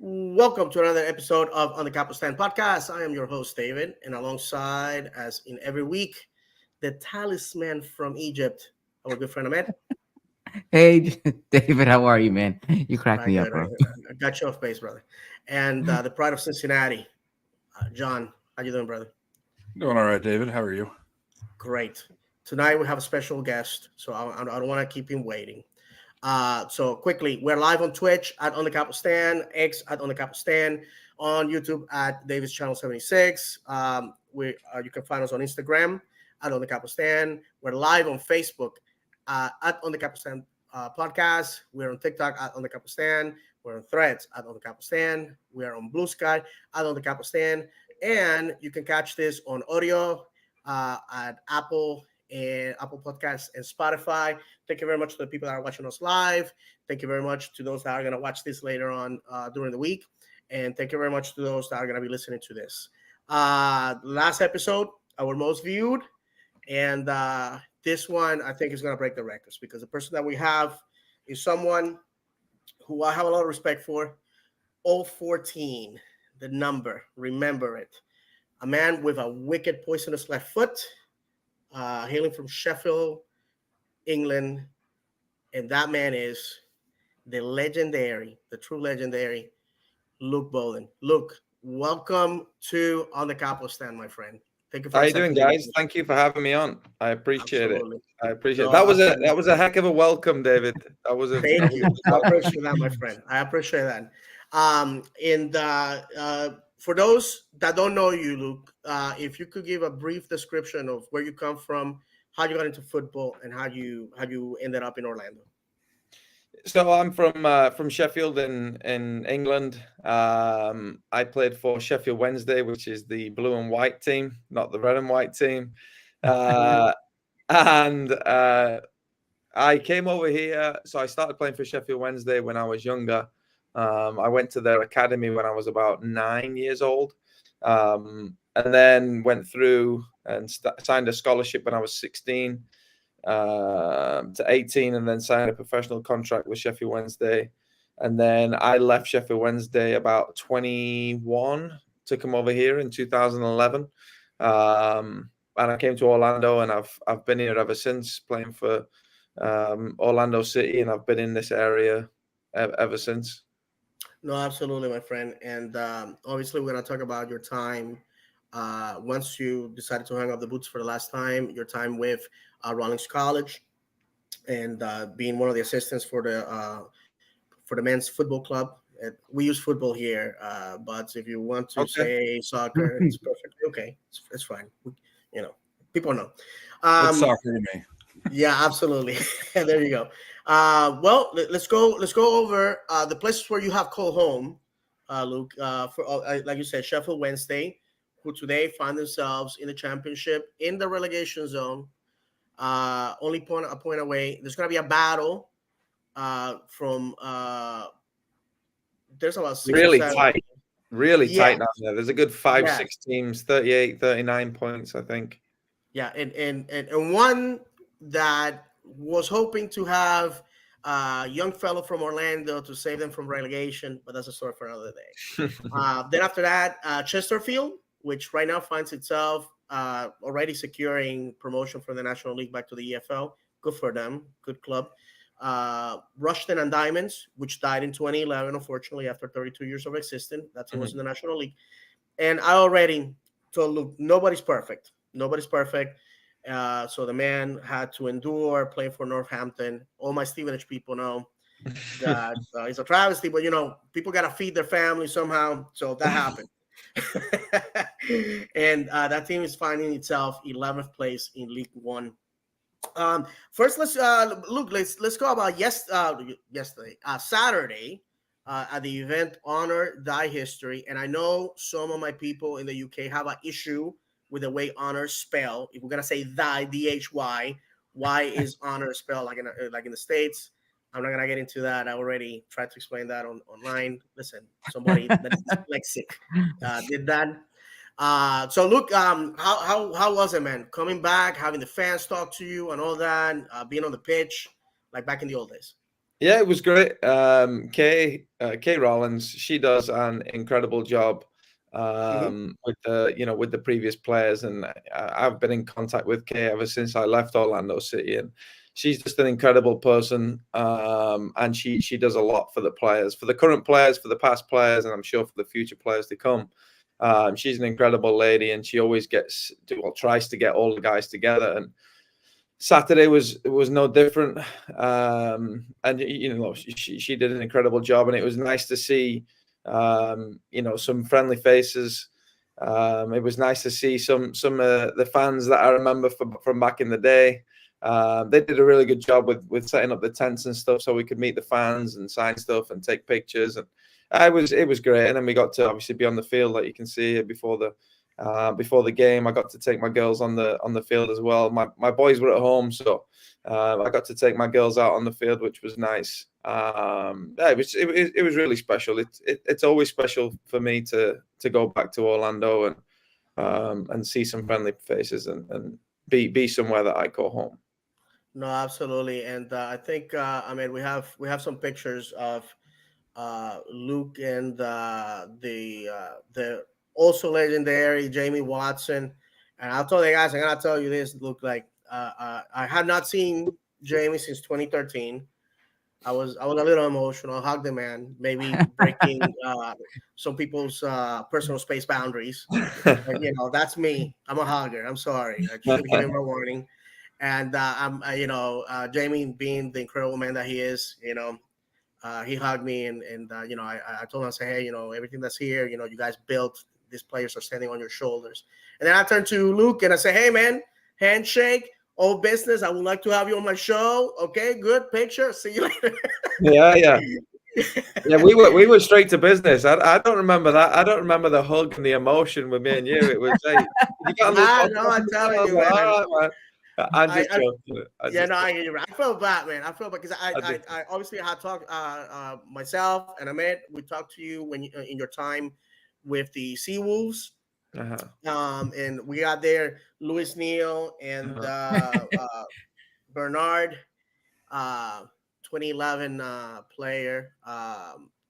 Welcome to another episode of On the Capo Stand podcast. I am your host, David, and alongside, as in every week, the talisman from Egypt, our good friend Ahmed. Hey, David, how are you, man? You crack Right, me up, good. bro. I got you off base, brother. And the pride of Cincinnati, John. How you doing, brother? Doing all right, David. How are you? Great. Tonight we have a special guest, so I don't want to keep him waiting. So quickly, we're live on Twitch at On the Capo Stand, X at On the Capo Stand, on YouTube at David's Channel 76. You can find us on Instagram at On the Capo Stand. We're live on Facebook at On the Capo Stand podcast. We're on TikTok at On the Capo Stand. We're on Threads at On the Capo Stand. We are on Blue Sky at On the Capo Stand. And you can catch this on audio at Apple Podcasts and Spotify. Thank you very much to the people that are watching us live. Thank you very much to those that are going to watch this later on during the week. And thank you very much to those that are going to be listening to this. Last episode, our most viewed. And this one, I think, is going to break the records because the person that we have is someone who I have a lot of respect for. 014, the number, remember it. A man with a wicked poisonous left foot, hailing from Sheffield, England, and that man is the true legendary Luke Boden. Luke, welcome to On the Capo Stand, my friend. Thank you for How you doing, accepting the guys? invitation. Thank you for having me on. I appreciate it. Absolutely. I appreciate it. No, That was a heck of a welcome, David. That was a thank you. I appreciate that, my friend. I appreciate that. For those that don't know you, Luke, if you could give a brief description of where you come from, how you got into football, and how you ended up in Orlando. So I'm from Sheffield in England. I played for Sheffield Wednesday, which is the blue and white team, not the red and white team. Uh, and I came over here. So I started playing for Sheffield Wednesday when I was younger. I went to their academy when I was about 9 years old, and then went through and signed a scholarship when I was 16 to 18, and then signed a professional contract with Sheffield Wednesday. And then I left Sheffield Wednesday about 21 to come over here in 2011. And I came to Orlando, and I've been here ever since, playing for Orlando City, and I've been in this area ever since. No, absolutely, my friend. And obviously, we're going to talk about your time once you decided to hang up the boots for the last time, your time with Rawlings College, and being one of the assistants for the men's football club. We use football here, but if you want to Okay. say soccer, it's perfectly okay. It's fine. You know, people know. It's Um, soccer to me. yeah, absolutely. There you go. Well, let's go. Let's go over the places where you have called home, Luke. Like you said, Sheffield Wednesday, who today find themselves in the championship in the relegation zone. Only a point away. There's gonna be a battle from. There's about six or Really seven. tight. Really Yeah, tight down there. There's a good 5, yeah, 6 teams, 38, 39 points, I think. yeah, and one that was hoping to have a young fellow from Orlando to save them from relegation, but that's a story for another day. Then after that, Chesterfield, which right now finds itself already securing promotion from the National League back to the EFL. Good for them. Good club. Rushden and Diamonds, which died in 2011, unfortunately, after 32 years of existence. That team was in the National League. And I already told Luke, nobody's perfect. Nobody's perfect. So the man had to endure playing for Northampton. All my Stevenage people know that it's a travesty, but people got to feed their family somehow. So that happened. And that team is finding itself 11th place in League One. First, let's go about yesterday, Saturday, at the event Honor Thy History. And I know some of my people in the UK have an issue with the way honor spell. If we're gonna say thy, DHY, why is honor spelled like in the States? I'm not gonna get into that. I already tried to explain that online. Listen, somebody that is dyslexic did that. So Luke, how was it, man? Coming back, having the fans talk to you and all that, being on the pitch, like back in the old days. Yeah, it was great. Kay Rollins, she does an incredible job with the previous players, and I've been in contact with Kay ever since I left Orlando City, and she's just an incredible person. And she does a lot for the players, for the current players, for the past players, and I'm sure for the future players to come. She's an incredible lady, and she always tries to get all the guys together. And Saturday was no different, and she did an incredible job, and it was nice to see some friendly faces. It was nice to see some of the fans that I remember from back in the day. They did a really good job with setting up the tents and stuff, so we could meet the fans and sign stuff and take pictures, and it was great. And then we got to obviously be on the field, like you can see here before the game. I got to take my girls on the field as well. My boys were at home, so I got to take my girls out on the field, which was nice. It was really special. It's always special for me to go back to Orlando and see some friendly faces and be somewhere that I call home. No, absolutely, and I think we have some pictures of Luke and the also legendary Jamie Watson. And I'll tell you guys, I gotta tell you this, Luke. Like I have not seen Jamie since 2013. I was a little emotional. Hug the man, maybe breaking some people's personal space boundaries. But, that's me. I'm a hugger. I'm sorry. I should have given him a warning. And Jamie being the incredible man that he is, he hugged me and I told him, I said, hey, everything that's here, you guys built, these players are standing on your shoulders. And then I turned to Luke and I said, hey man, handshake, old business. I would like to have you on my show. Okay, good picture. See you later. Yeah. Yeah, we were straight to business. I don't remember that. I don't remember the hug and the emotion with me and you. It was like, you got I'm telling you, man. All right, man. I'm just joking. I felt bad, man. I felt bad because I obviously had talked myself and Ahmed. We talked to you when in your time with the Seawolves, and we got there. Louis Neal and Bernard, 2011 player.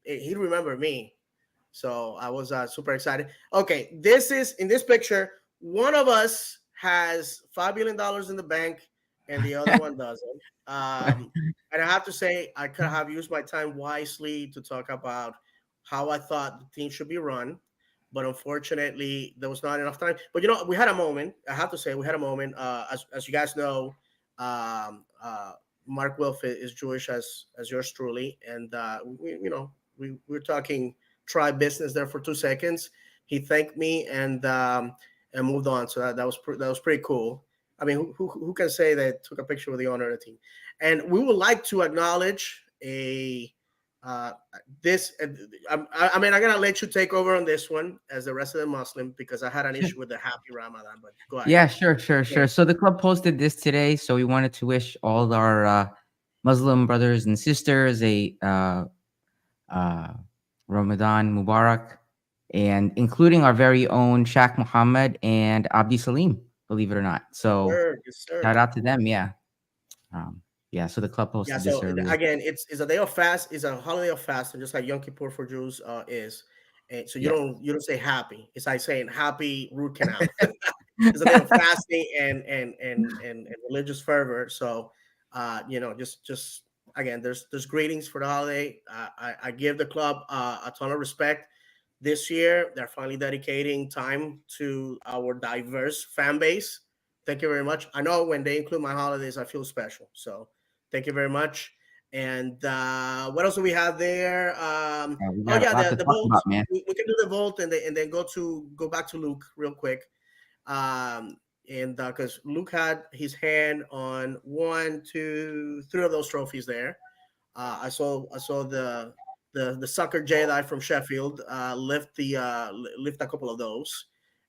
He remembered me, so I was super excited. Okay, this is in this picture. One of us has $5 billion in the bank, and the other one doesn't. And I have to say, I could have used my time wisely to talk about how I thought the team should be run, but unfortunately, there was not enough time. But we had a moment. I have to say, we had a moment. As you guys know, Mark Wilf is Jewish as yours truly, and we were talking tribe business there for 2 seconds. He thanked me and moved on. So that was pretty cool. I mean, who can say they took a picture with the owner of the team? And we would like to acknowledge this. I'm gonna let you take over on this one as the resident Muslim because I had an issue with the happy Ramadan. But go ahead. Yeah, sure. So the club posted this today, so we wanted to wish all our Muslim brothers and sisters a Ramadan Mubarak, and including our very own Shaq Muhammad and Abdi Salim, believe it or not. So Yes, sir. shout out to them. Yeah. So the club posted this so earlier. again, it's a day of fast, it's a holiday of fasting, just like Yom Kippur for Jews is. And so you don't say happy. It's like saying happy root canal. It's a day of fasting and religious fervor. So just again, there's greetings for the holiday. I give the club a ton of respect. This year, they're finally dedicating time to our diverse fan base. Thank you very much. I know when they include my holidays, I feel special. So thank you very much. And what else do we have there? The vault. About, man. We can do the vault and then go back to Luke real quick. And because Luke had his hand on 1, 2, 3 of those trophies there. I saw the soccer Jedi from Sheffield lift a couple of those,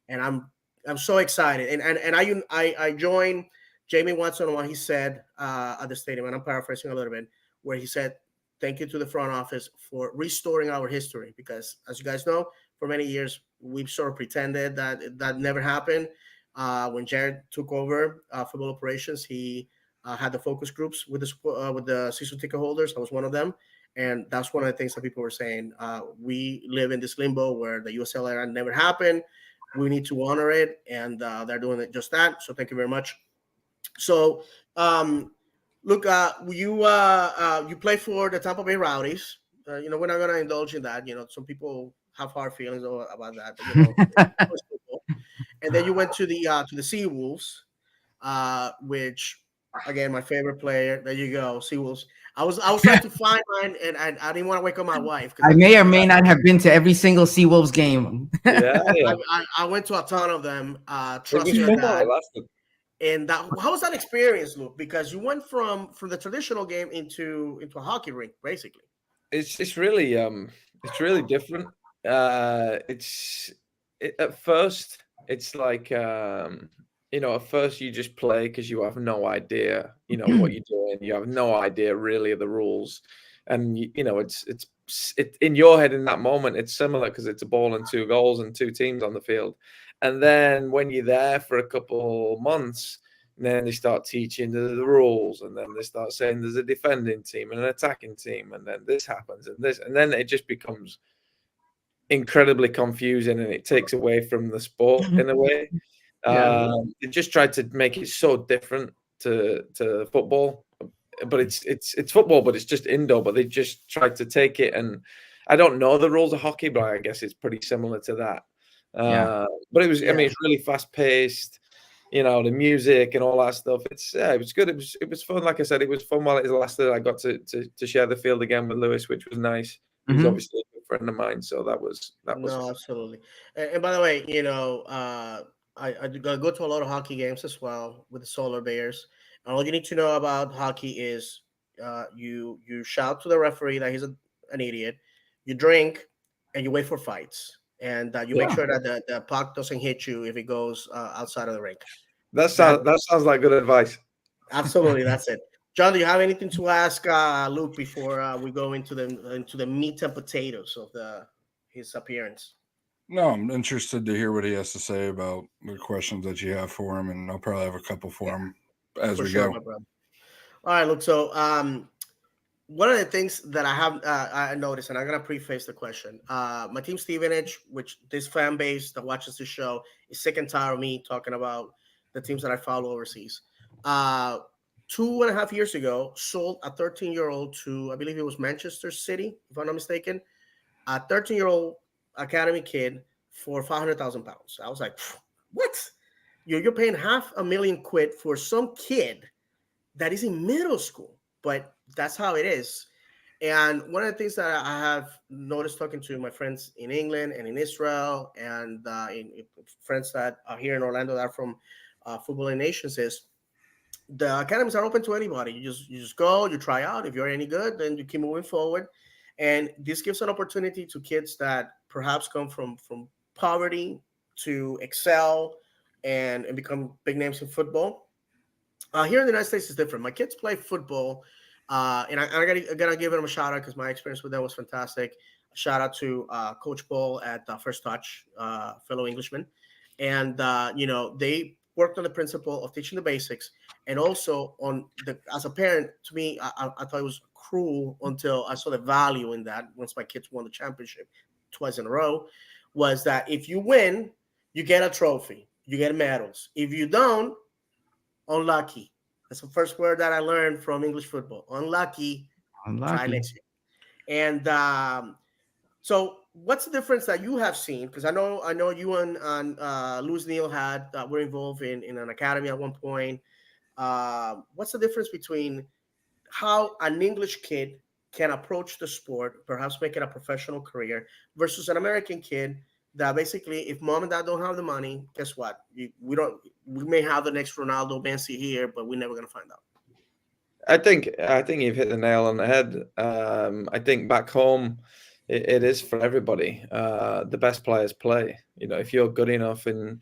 and I'm so excited. And I joined Jamie Watson on what he said at the stadium, and I'm paraphrasing a little bit, where he said, "Thank you to the front office for restoring our history," because as you guys know, for many years we've sort of pretended that never happened. When Jared took over football operations, he had the focus groups with the season ticket holders. I was one of them, and that's one of the things that people were saying. We live in this limbo where the USL era never happened. We need to honor it, and they're doing it just that. So thank you very much. So, look, you play for the Tampa Bay Rowdies. We're not going to indulge in that. Some people have hard feelings about that. But, and then you went to the Seawolves, which again, my favorite player. There you go, Seawolves. I was trying to find mine, and I didn't want to wake up my wife. I may or may not have been to every single Seawolves game. Yeah. I went to a ton of them. Trust me on that. And how was that experience, Luke? Because you went from the traditional game into a hockey rink, basically. It's really different. At first it's like at first you just play because you have no idea what you're doing. You have no idea really of the rules, and it's in your head in that moment. It's similar because it's a ball and 2 goals and 2 teams on the field. And then when you're there for a couple months, then they start teaching the rules, and then they start saying there's a defending team and an attacking team, and then this happens and this, and then it just becomes incredibly confusing, and it takes away from the sport in a way. They just tried to make it so different to football, but it's football, but it's just indoor. But they just tried to take it, and I don't know the rules of hockey, but I guess it's pretty similar to that. But it was, I mean, it's really fast paced, the music and all that stuff. It was good. It was fun. Like I said, it was fun while it lasted. I got to share the field again with Lewis, which was nice. He's obviously a good friend of mine, so that was. No, absolutely. And by the way, I go to a lot of hockey games as well with the Solar Bears. And all you need to know about hockey is you shout to the referee that he's an idiot, you drink, and you wait for fights. And you make sure that the puck doesn't hit you if it goes outside of the rink. That sounds like good advice. Absolutely, that's it. John, do you have anything to ask Luke before we go into the meat and potatoes of his appearance? No, I'm interested to hear what he has to say about the questions that you have for him, and I'll probably have a couple for him as we go. My brother. All right, look. So, one of the things that I have I noticed, and I'm gonna preface the question. My team Stevenage, which this fan base that watches the show is sick and tired of me talking about the teams that I follow overseas. 2.5 years ago, sold a 13-year-old to, I believe it was Manchester City, if I'm not mistaken, a 13-year-old academy kid for £500,000. I was like, what? You're paying £500,000 for some kid that is in middle school, but that's how it is. And one of the things that I have noticed talking to my friends in England and in Israel and in friends that are here in Orlando that are from Footballing Nations is the academies are open to anybody. You just go, you try out. If you're any good, then you keep moving forward. And this gives an opportunity to kids that perhaps come from poverty to excel and become big names in football. Here in the United States, it's different. My kids play football, and I gotta give them a shout out because my experience with them was fantastic. A shout out to Coach Paul at First Touch, fellow Englishman, and they worked on the principle of teaching the basics, and also as a parent, to me, I thought it was cruel until I saw the value in that. Once my kids won the championship twice in a row, was that if you win, you get a trophy, you get medals. If you don't, unlucky. That's the first word that I learned from English football. Unlucky. Try next year. And so, what's the difference that you have seen? Because I know you and Louis Neal were involved in an academy at one point. What's the difference between how an English kid can approach the sport, perhaps make it a professional career, versus an American kid that basically, if mom and dad don't have the money, guess what? We may have the next Ronaldo, Messi here, but we're never going to find out. I think you've hit the nail on the head. I think back home, it is for everybody. The best players play. If you're good enough, and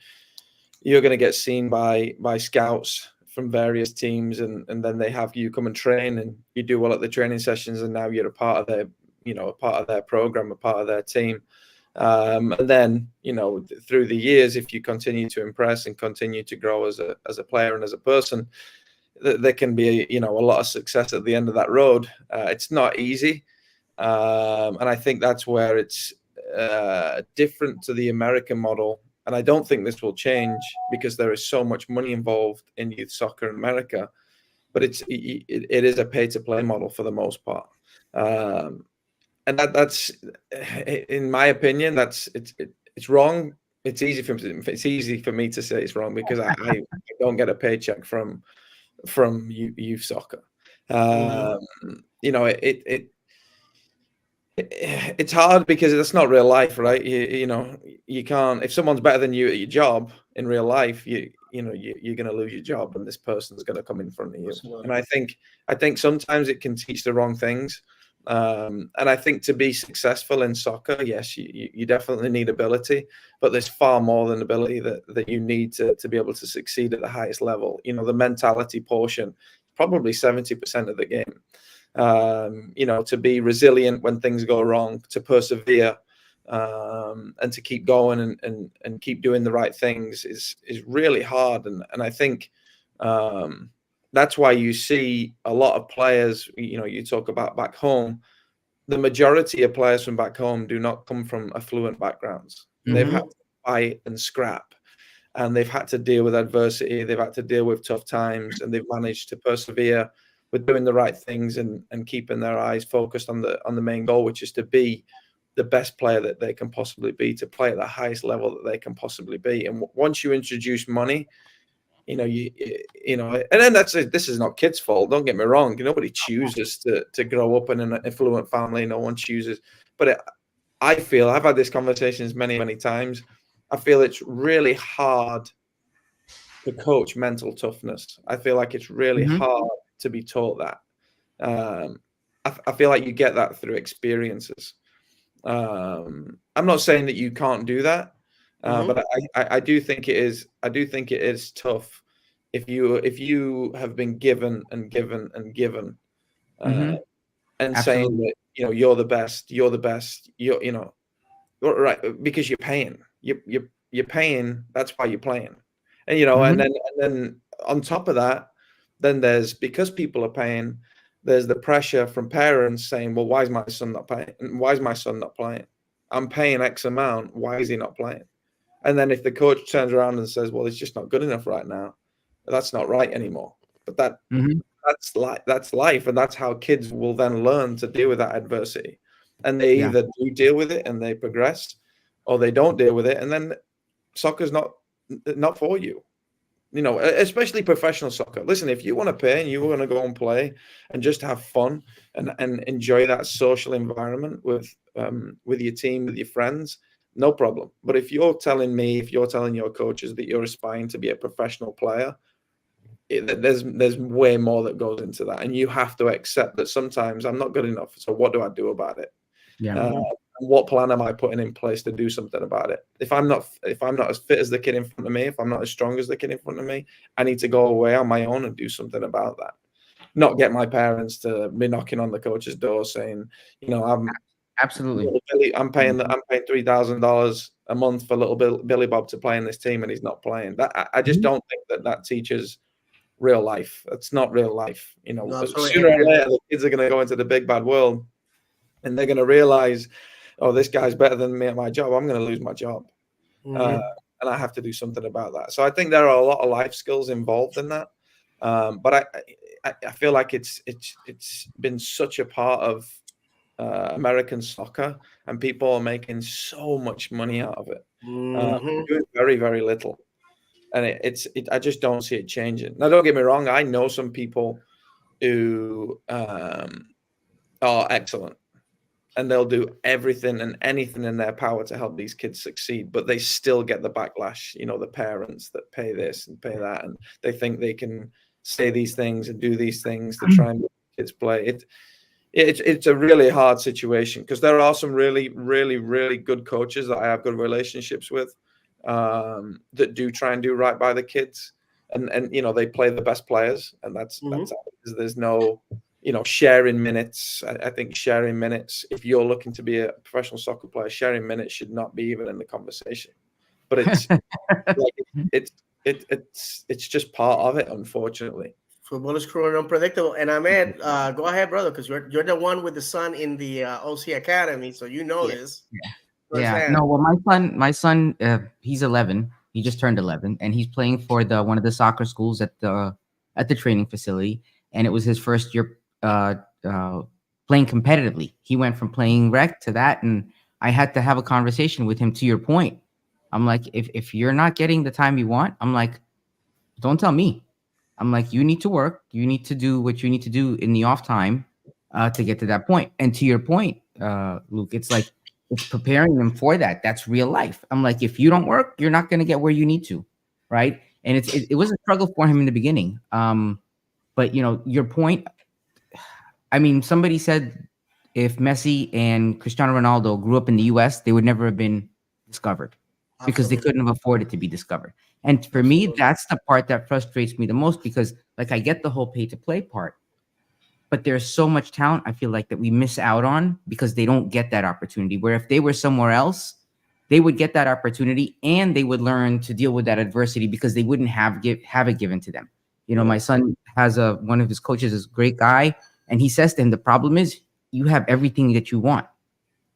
you're going to get seen by scouts from various teams, and then they have you come and train, and you do well at the training sessions, and now you're a part of their program, a part of their team. And then, through the years, if you continue to impress and continue to grow as a player and as a person, there can be, a lot of success at the end of that road. It's not easy. And I think that's where it's different to the American model. And I don't think this will change because there is so much money involved in youth soccer in America. But it is a pay-to-play model for the most part. And that's, in my opinion, it's wrong. It's easy for me to say it's wrong because I don't get a paycheck from youth soccer. It's hard because that's not real life, right? You can't, if someone's better than you at your job in real life, you're going to lose your job and this person's going to come in front of you. And I think sometimes it can teach the wrong things. And I think to be successful in soccer, yes, you definitely need ability, but there's far more than ability that you need to be able to succeed at the highest level. The mentality portion, probably 70% of the game. To be resilient when things go wrong, to persevere, and to keep going and keep doing the right things is really hard. And I think that's why you see a lot of players, you talk about back home, the majority of players from back home do not come from affluent backgrounds. They've had to fight and scrap, and they've had to deal with adversity. They've had to deal with tough times, and they've managed to persevere with doing the right things and keeping their eyes focused on the main goal, which is to be the best player that they can possibly be, to play at the highest level that they can possibly be. And once you introduce money, and then this is not kids' fault. Don't get me wrong. Nobody chooses to grow up in an affluent family. No one chooses. But I feel, I've had these conversations many, many times. I feel it's really hard to coach mental toughness. I feel like it's really hard to be taught that. I feel like you get that through experiences. I'm not saying that you can't do that, but I do think it is. I do think it is tough if you have been given and given and given, and saying that you're the best. You're the best. You're right, because you're paying. You're paying. That's why you're playing. And and then on top of that, then because people are paying, there's the pressure from parents saying, well, why is my son not paying? Why is my son not playing? I'm paying X amount. Why is he not playing? And then if the coach turns around and says, well, he's just not good enough right now, that's not right anymore. But that's life. And that's how kids will then learn to deal with that adversity. And they either do deal with it and they progress, or they don't deal with it. And then soccer's not for you. Especially professional soccer. Listen, if you want to pay and you want to go and play and just have fun and enjoy that social environment with your team, with your friends, no problem. But if you're telling your coaches that you're aspiring to be a professional player, there's way more that goes into that, and you have to accept that sometimes I'm not good enough. So what do I do about it? What plan am I putting in place to do something about it? If I'm not as fit as the kid in front of me, if I'm not as strong as the kid in front of me, I need to go away on my own and do something about that. Not get my parents to be knocking on the coach's door saying, I'm paying $3,000 a month for little Billy Bob to play in this team, and he's not playing. That I just don't think that teaches real life. That's not real life. Sooner or later, the kids are going to go into the big bad world, and they're going to realize, oh, this guy's better than me at my job. I'm going to lose my job. And I have to do something about that. So I think there are a lot of life skills involved in that. But I feel like it's been such a part of American soccer, and people are making so much money out of it. Doing very, very little. And I just don't see it changing. Now, don't get me wrong. I know some people who are excellent, and they'll do everything and anything in their power to help these kids succeed, but they still get the backlash, the parents that pay this and pay that, and they think they can say these things and do these things to try and make kids play. It's a really hard situation, because there are some really, really, really good coaches that I have good relationships with, that do try and do right by the kids, and they play the best players, and that's there's no sharing minutes. I think sharing minutes, if you're looking to be a professional soccer player, sharing minutes should not be even in the conversation. But it's it's just part of it, unfortunately. Football is cruel and unpredictable. And Ahmed, go ahead, brother, because you're the one with the son in the OC Academy, so you know Yeah. this. Yeah. Firsthand. No, well, my son, he's 11. He just turned 11, and he's playing for the one of the soccer schools at the training facility. And it was his first year playing competitively. He went from playing rec to that, and I had to have a conversation with him. To your point, I'm like, if you're not getting the time you want, I'm like, don't tell me. I'm like, you need to work. You need to do what you need to do in the off time to get to that point. And to your point, Luke, it's like it's preparing them for that. That's real life. I'm like, if you don't work, you're not going to get where you need to, right? And it was a struggle for him in the beginning. But your point. I mean, somebody said if Messi and Cristiano Ronaldo grew up in the U.S., they would never have been discovered because they Absolutely. couldn't have afforded to be discovered. And for me, Absolutely. that's the part that frustrates me the most because, like, I get the whole pay to play part, but there's so much talent I feel like that we miss out on because they don't get that opportunity. Where if they were somewhere else, they would get that opportunity and they would learn to deal with that adversity because they wouldn't have it given to them. My son has one of his coaches is a great guy, and he says to him, the problem is you have everything that you want,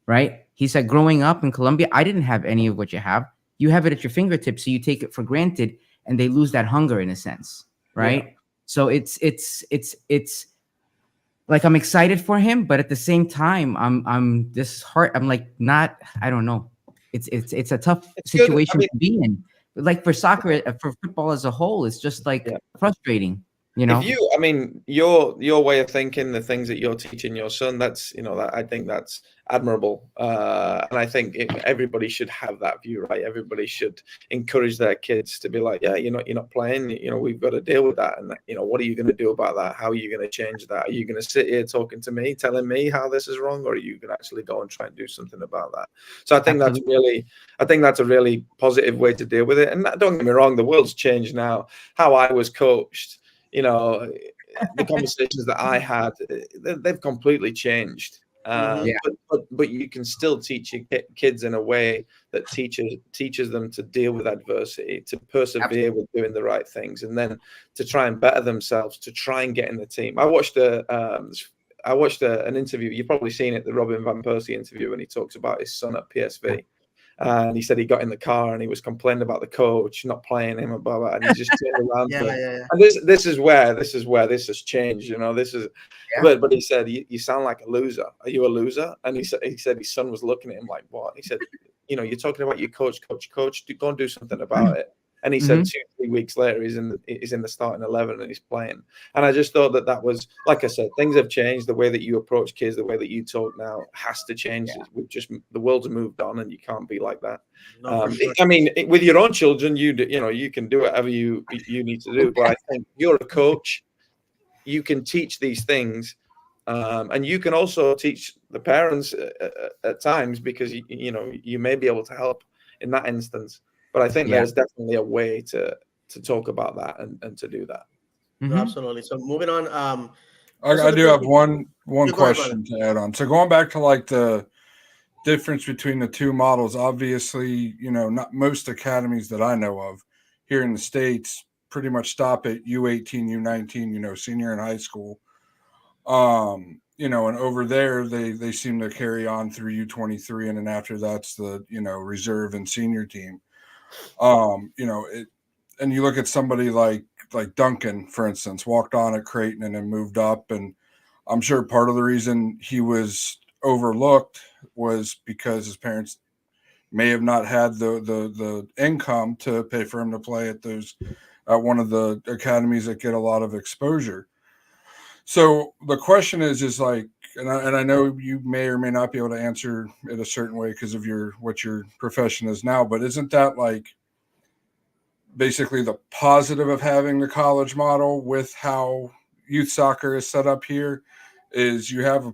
right? He said, growing up in Colombia, I didn't have any of what you have. You have it at your fingertips, so you take it for granted, and they lose that hunger in a sense, right? Yeah. So it's like I'm excited for him, but at the same time, I'm disheartened. I'm like not. I don't know. It's a tough It's good. I situation mean, to be in. Like for soccer, for football as a whole, it's just like yeah. frustrating. I mean, your way of thinking, the things that you're teaching your son, that's that I think that's admirable, and I think everybody should have that view, right? Everybody should encourage their kids to be like, yeah, you're not playing, we've got to deal with that, and what are you going to do about that? How are you going to change that? Are you going to sit here talking to me, telling me how this is wrong, or are you going to actually go and try and do something about that? So I think that's a really positive way to deal with it. And don't get me wrong, the world's changed now. How I was coached, the conversations that I had, they've completely changed. Mhm. But you can still teach your kids in a way that teaches them to deal with adversity, to persevere with doing the right things, and then to try and better themselves, to try and get in the team. I watched an interview. You've probably seen it, the Robin van Persie interview, when he talks about his son at PSV. And he said he got in the car and he was complaining about the coach not playing him, and blah, blah, and he just turned around to him. Yeah. And this is where this has changed. This is, but he said, you sound like a loser. Are you a loser? And he said his son was looking at him like, what? He said, you're talking about your coach. Go and do something about it. And he said 2-3 weeks later, he's in the starting 11 and he's playing. And I just thought that was, like I said, things have changed. The way that you approach kids, the way that you talk now has to change. Yeah. The world's moved on, and you can't be like that. No, sure. I mean, with your own children, you can do whatever you need to do. But I think you're a coach. You can teach these things, and you can also teach the parents at times, because you may be able to help in that instance. But I think there's definitely a way to talk about that and to do that. No, absolutely. So moving on. I do have one question ahead, to add on. So going back to like the difference between the two models, obviously, not most academies that I know of here in the States pretty much stop at U18, U19, senior in high school. And over there they seem to carry on through U23, and then after that's the, reserve and senior team. And you look at somebody like Duncan, for instance, walked on at Creighton and then moved up. And I'm sure part of the reason he was overlooked was because his parents may have not had the income to pay for him to play at one of the academies that get a lot of exposure. So the question is like, and I know you may or may not be able to answer it a certain way because of what your profession is now, but isn't that like basically the positive of having the college model with how youth soccer is set up here? Is you have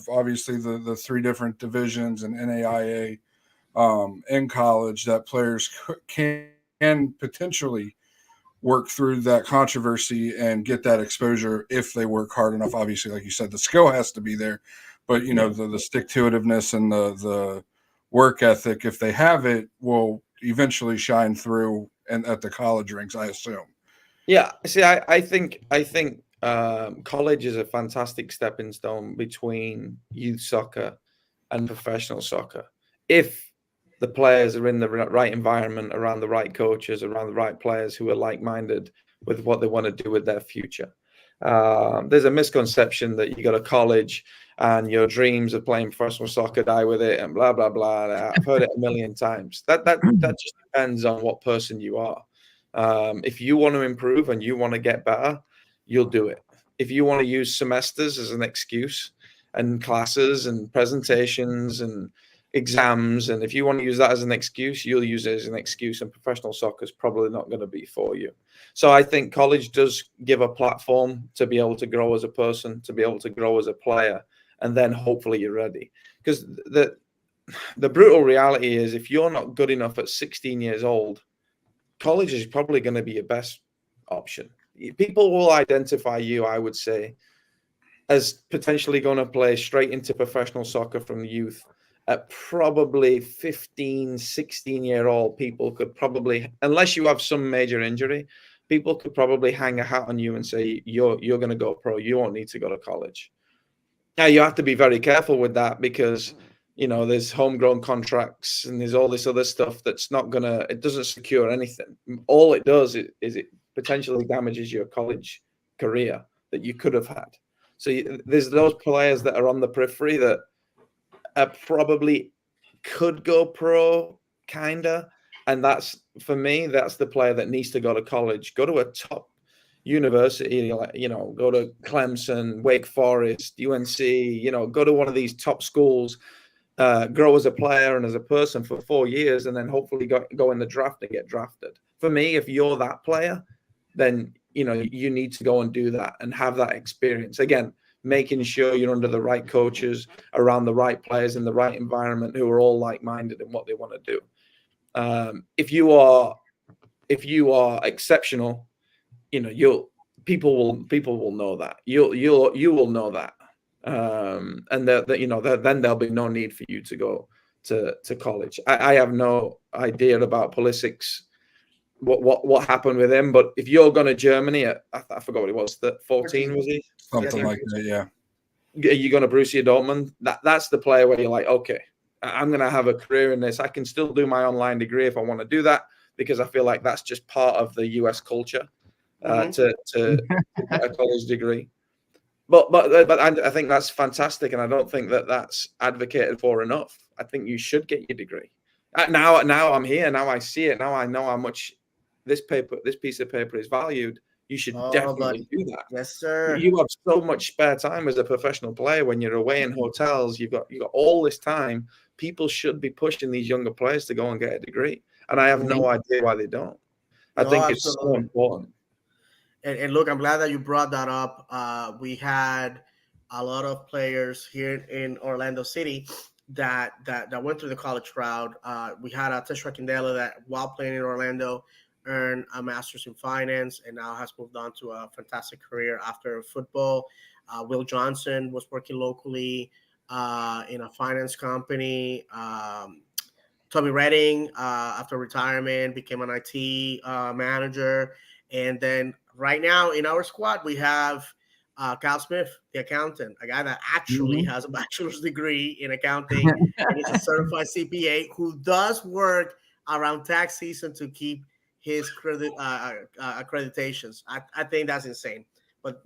obviously the three different divisions and NAIA in college that players can potentially work through that controversy and get that exposure if they work hard enough. Obviously, like you said, the skill has to be there, but the stick-to-itiveness and the work ethic, if they have it, will eventually shine through and at the college ranks, I assume. Yeah, see, I think college is a fantastic stepping stone between youth soccer and professional soccer. If the players are in the right environment, around the right coaches, around the right players who are like-minded with what they want to do with their future. There's a misconception that you go to college and your dreams of playing professional soccer die with it, and blah blah blah. I've heard it a million times. That just depends on what person you are. If you want to improve and you want to get better, you'll do it. If you want to use semesters as an excuse and classes and presentations and exams, and if you want to use that as an excuse, you'll use it as an excuse, and professional soccer is probably not going to be for you. So I think college does give a platform to be able to grow as a person, to be able to grow as a player, and then hopefully you're ready. Because the brutal reality is, if you're not good enough at 16 years old, college is probably going to be your best option. People will identify you, I would say, as potentially going to play straight into professional soccer from youth. At probably 15, 16-year-old people could probably, unless you have some major injury, people could probably hang a hat on you and say, you're going to go pro. You won't need to go to college. Now, you have to be very careful with that, because there's homegrown contracts and there's all this other stuff that's not gonna, it doesn't secure anything. All it does is it potentially damages your college career that you could have had. So there's those players that are on the periphery that probably could go pro, kinda, and that's, for me, that's the player that needs to go to college, go to a top university, go to Clemson, Wake Forest, UNC, go to one of these top schools, grow as a player and as a person for 4 years, and then hopefully go in the draft and get drafted. For me, if you're that player, then you need to go and do that and have that experience. Again, making sure you're under the right coaches, around the right players in the right environment who are all like-minded in what they want to do. If you are exceptional, people will know that. You will know that. And then there'll be no need for you to go to college. I have no idea about Pulisic's, what happened with him, but if you're going to Germany at, I forgot what it was, that 14 was he? Something like that, yeah. You're going to Borussia Dortmund. That's the player where you're like, okay, I'm going to have a career in this. I can still do my online degree if I want to do that, because I feel like that's just part of the US culture, to get a college degree. But I think that's fantastic, and I don't think that that's advocated for enough. I think you should get your degree. Now I'm here. Now I see it. Now I know how much this piece of paper is valued. You should definitely do that. Yes, sir. You have so much spare time as a professional player when you're away in hotels. You've got all this time. People should be pushing these younger players to go and get a degree, and I have no idea why they don't. I think it's so important. And look, I'm glad that you brought that up. We had a lot of players here in Orlando City that went through the college route. We had Teshra Kindela that, while playing in Orlando, earned a master's in finance and now has moved on to a fantastic career after football. Will Johnson was working locally in a finance company. Tommy Redding, after retirement, became an IT manager. And then right now in our squad, we have Kyle Smith, the accountant, a guy that actually has a bachelor's degree in accounting and is a certified CPA, who does work around tax season to keep his accreditations. I think that's insane. But,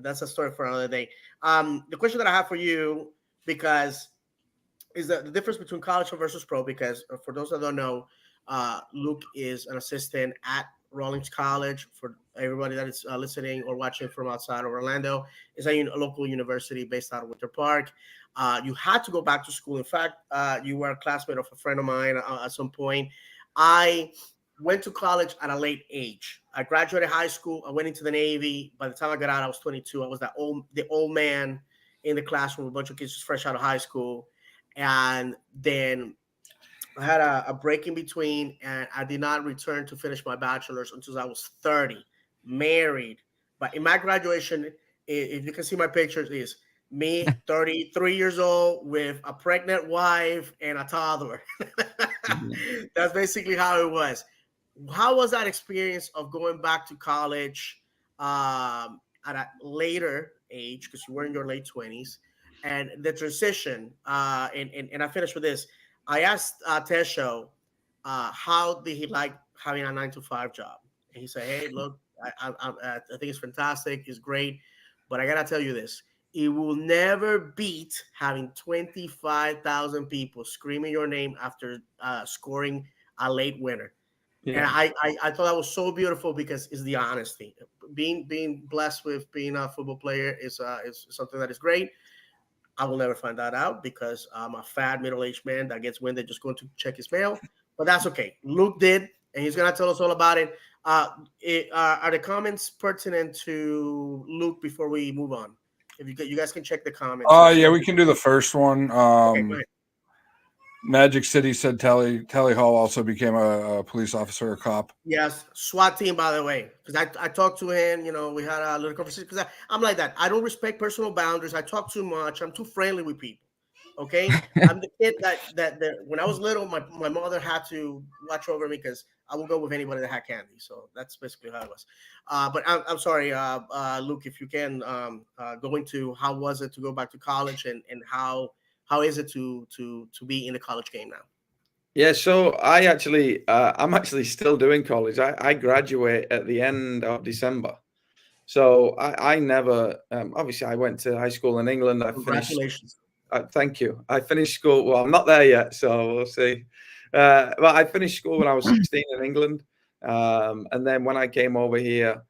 that's a story for another day. The question that I have for you, because is the difference between college versus pro, because for those that don't know, Luke is an assistant at Rawlings College. For everybody that is listening or watching from outside of Orlando, is a local university based out of Winter Park. You had to go back to school. In fact, you were a classmate of a friend of mine at some point. I went to college at a late age. I graduated high school. I went into the Navy. By the time I got out, I was 22. I was the old man in the classroom, a bunch of kids just fresh out of high school. And then I had a break in between, and I did not return to finish my bachelor's until I was 30, married. But in my graduation, if you can see my pictures, is me 33 years old with a pregnant wife and a toddler. That's basically how it was. how was that experience of going back to college at a later age, because you were in your late 20s, and the transition? And I finished with this. I asked Tesho, how did he like having a 9 to 5 job? And he said, "Hey, look, I think it's fantastic. It's great, but I gotta tell you this: it will never beat having 25,000 people screaming your name after scoring a late winner." And Yeah. I thought that was so beautiful because it's the honesty. Being blessed with being a football player is something that is great. I will never find that out because I'm a fat middle-aged man that gets winded just going to check his mail. But that's okay. Luke did, and he's gonna tell us all about it. Are the comments pertinent to Luke before we move on? If you guys can check the comments. Yeah, we can do the first one. Okay, go ahead. Magic City said Telly Hall also became a police officer or cop. Yes, SWAT team, by the way, because I talked to him. We had a little conversation because I'm like that. I don't respect personal boundaries. I talk too much. I'm too friendly with people. Okay, I'm the kid that when I was little, my mother had to watch over me because I would go with anybody that had candy. So that's basically how it was. But I'm sorry, Luke, if you can go into how was it to go back to college and how is it to be in the college game now? Yeah, so I'm actually still doing college. I graduate at the end of December. So I never, obviously, I went to high school in England. I finished. Congratulations. Thank you. I finished school. Well, I'm not there yet, so we'll see. Well, I finished school when I was 16 in England, and then when I came over here,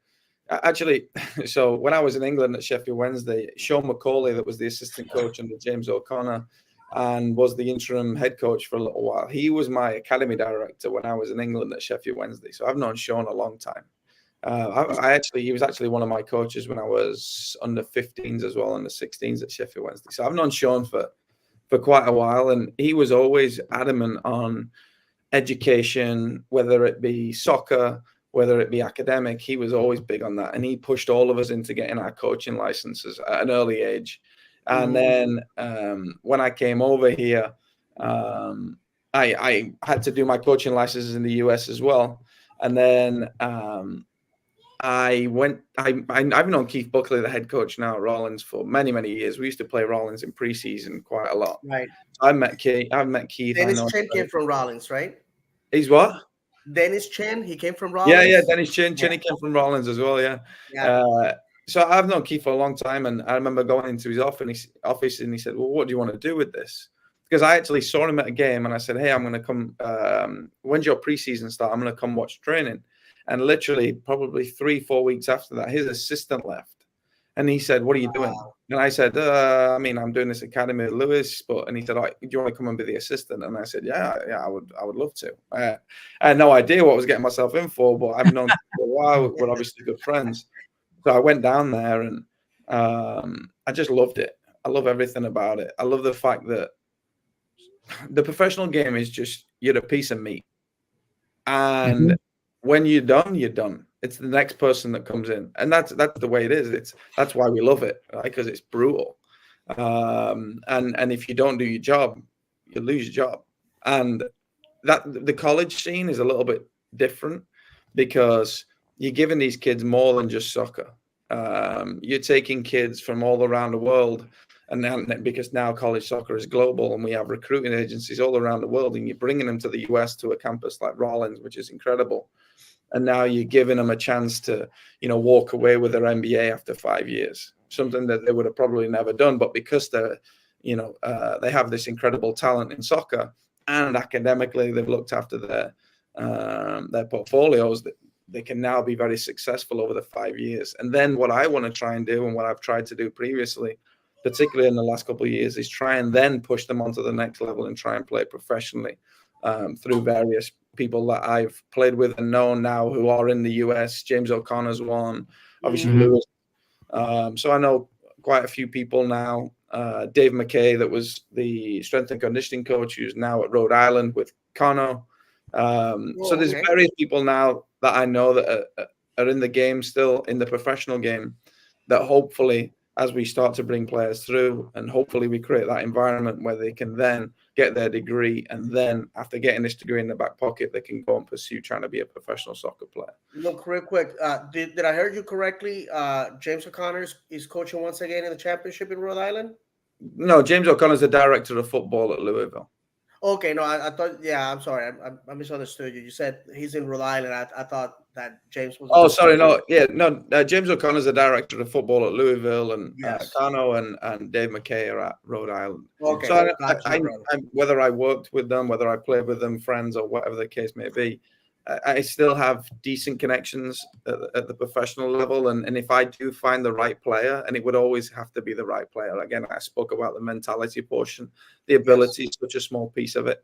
actually, so when I was in England at Sheffield Wednesday, Sean McCauley, that was the assistant coach under James O'Connor, and was the interim head coach for a little while. He was my academy director when I was in England at Sheffield Wednesday. So I've known Sean a long time. He was actually one of my coaches when I was under 15s as well, under 16s at Sheffield Wednesday. So I've known Sean for quite a while, and he was always adamant on education, whether it be soccer, whether it be academic. He was always big on that, and he pushed all of us into getting our coaching licenses at an early age. And then when I came over here, I had to do my coaching licenses in the US as well. And then I've known Keith Buckley, the head coach now at Rollins, for many, many years. We used to play Rollins in preseason quite a lot. Right. I've met Keith. Dennis Chen came from Rollins, right? He's what? Dennis Chen, he came from Rollins. Yeah, Dennis Chen. He came from Rollins as well. Yeah. So I've known Keith for a long time, and I remember going into his office, and he said, "Well, what do you want to do with this?" Because I actually saw him at a game, and I said, "Hey, I'm going to come. When's your preseason start? I'm going to come watch training." And literally, probably 3-4 weeks after that, his assistant left, and he said, "What are you doing?" And I said, I'm doing this academy at Lewis." And he said, "Do you want to come and be the assistant?" And I said, "Yeah, I would love to." I had no idea what I was getting myself in for, but I've known for a while. We're obviously good friends. So I went down there, and I just loved it. I love everything about it. I love the fact that the professional game is just, you're a piece of meat. And when you're done, you're done. It's the next person that comes in. And that's the way it is. That's why we love it, right? Because it's brutal. And if you don't do your job, you lose your job. And that the college scene is a little bit different because you're giving these kids more than just soccer. You're taking kids from all around the world, and now, because now college soccer is global and we have recruiting agencies all around the world, and you're bringing them to the US to a campus like Rollins, which is incredible. And now you're giving them a chance to, walk away with their MBA after 5 years, something that they would have probably never done. But because they're, they have this incredible talent in soccer, and academically they've looked after their portfolios, that they can now be very successful over the 5 years. And then what I want to try and do, and what I've tried to do previously, particularly in the last couple of years, is try and then push them onto the next level and try and play professionally through various people that I've played with and known now who are in the US. James O'Connor's one, obviously Lewis. So I know quite a few people now. Dave McKay, that was the strength and conditioning coach, who's now at Rhode Island with Connor. So there's various people now that I know that are in the game still, in the professional game, that hopefully as we start to bring players through, and hopefully we create that environment where they can then get their degree, and then after getting this degree in the back pocket, they can go and pursue trying to be a professional soccer player. Look, real quick, did I hear you correctly? James O'Connor is coaching once again in the championship in Rhode Island? No, James O'Connor's the director of football at Louisville. Okay, no, I thought, yeah, I'm sorry, I misunderstood you. You said he's in Rhode Island. I thought that James was. Oh, sorry, no, yeah, no. James O'Connor's the director of football at Louisville, and Yes. Cano and Dave McKay are at Rhode Island. Okay, So gotcha, whether I worked with them, whether I played with them, friends, or whatever the case may be, I still have decent connections at the professional level. And if I do find the right player, and it would always have to be the right player. Again, I spoke about the mentality portion. The ability is such a small piece of it.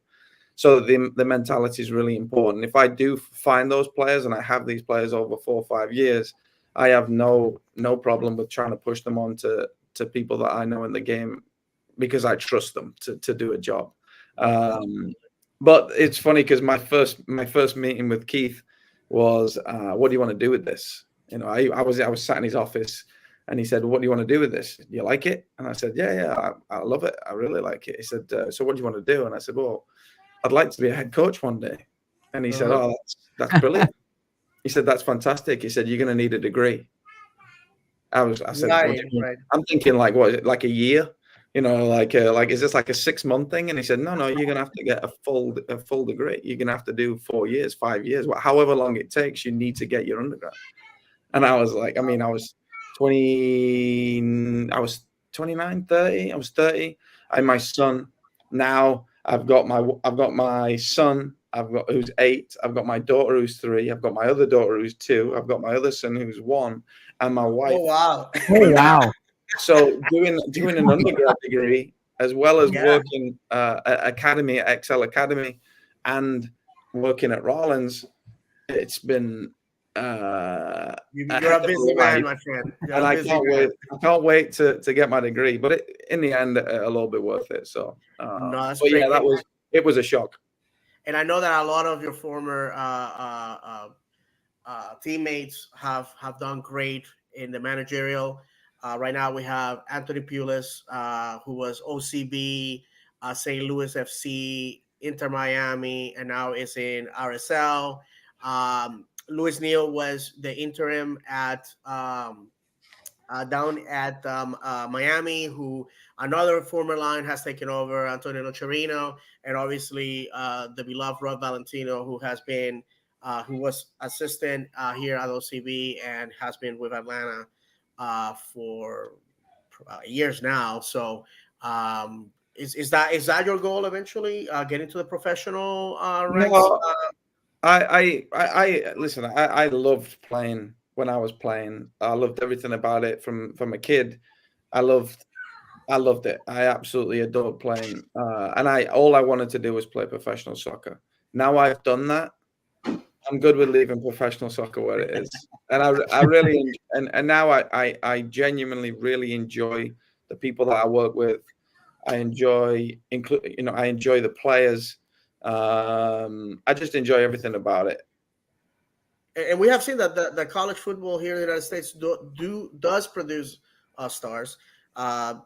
So the mentality is really important. If I do find those players, and I have these players over 4 or 5 years, I have no problem with trying to push them on to people that I know in the game, because I trust them to do a job. But it's funny because my first meeting with Keith was, what do you want to do with this? You know, I was sat in his office, and he said, what do you want to do with this? Do you like it? And I said, yeah, I love it. I really like it. He said, so what do you want to do? And I said, well, I'd like to be a head coach one day. And he said, oh, that's brilliant. He said, that's fantastic. He said, you're going to need a degree. I said, right. I'm thinking like, what is it, like a year? You know, like is this like a 6-month thing? And he said, no, you're gonna have to get a full degree. You're gonna have to do 4 years, 5 years, however long it takes. You need to get your undergrad. And I was like, I was 29, 30. I was 30. I had my son. Now I've got my son. Who's 8. I've got my daughter who's 3. I've got my other daughter who's 2. I've got my other son who's 1, and my wife. Oh wow! Oh wow! So doing an undergrad degree, as well as working at Academy, at Excel Academy, and working at Rollins, it's been you're a busy man, my friend. And I can't wait to get my degree, but in the end, a little bit worth it. So, it was a shock. And I know that a lot of your former teammates have done great in the managerial. Right now, we have Anthony Pulis, who was OCB, St. Louis FC, Inter Miami, and now is in RSL. Luis Neal was the interim at down at Miami, who another former line has taken over, Antonio Nocerino, and obviously the beloved Rob Valentino, who was assistant here at OCB and has been with Atlanta for years now. So is that your goal eventually, get into the professional ranks? No, I listen, I loved playing when I was playing. I loved everything about it from a kid. I loved it. I absolutely adored playing. And all I wanted to do was play professional soccer. Now I've done that, I'm good with leaving professional soccer where it is. And I really, and now I genuinely really enjoy the people that I work with. I enjoy, I enjoy the players. I just enjoy everything about it. And we have seen that the college football here in the United States does produce stars.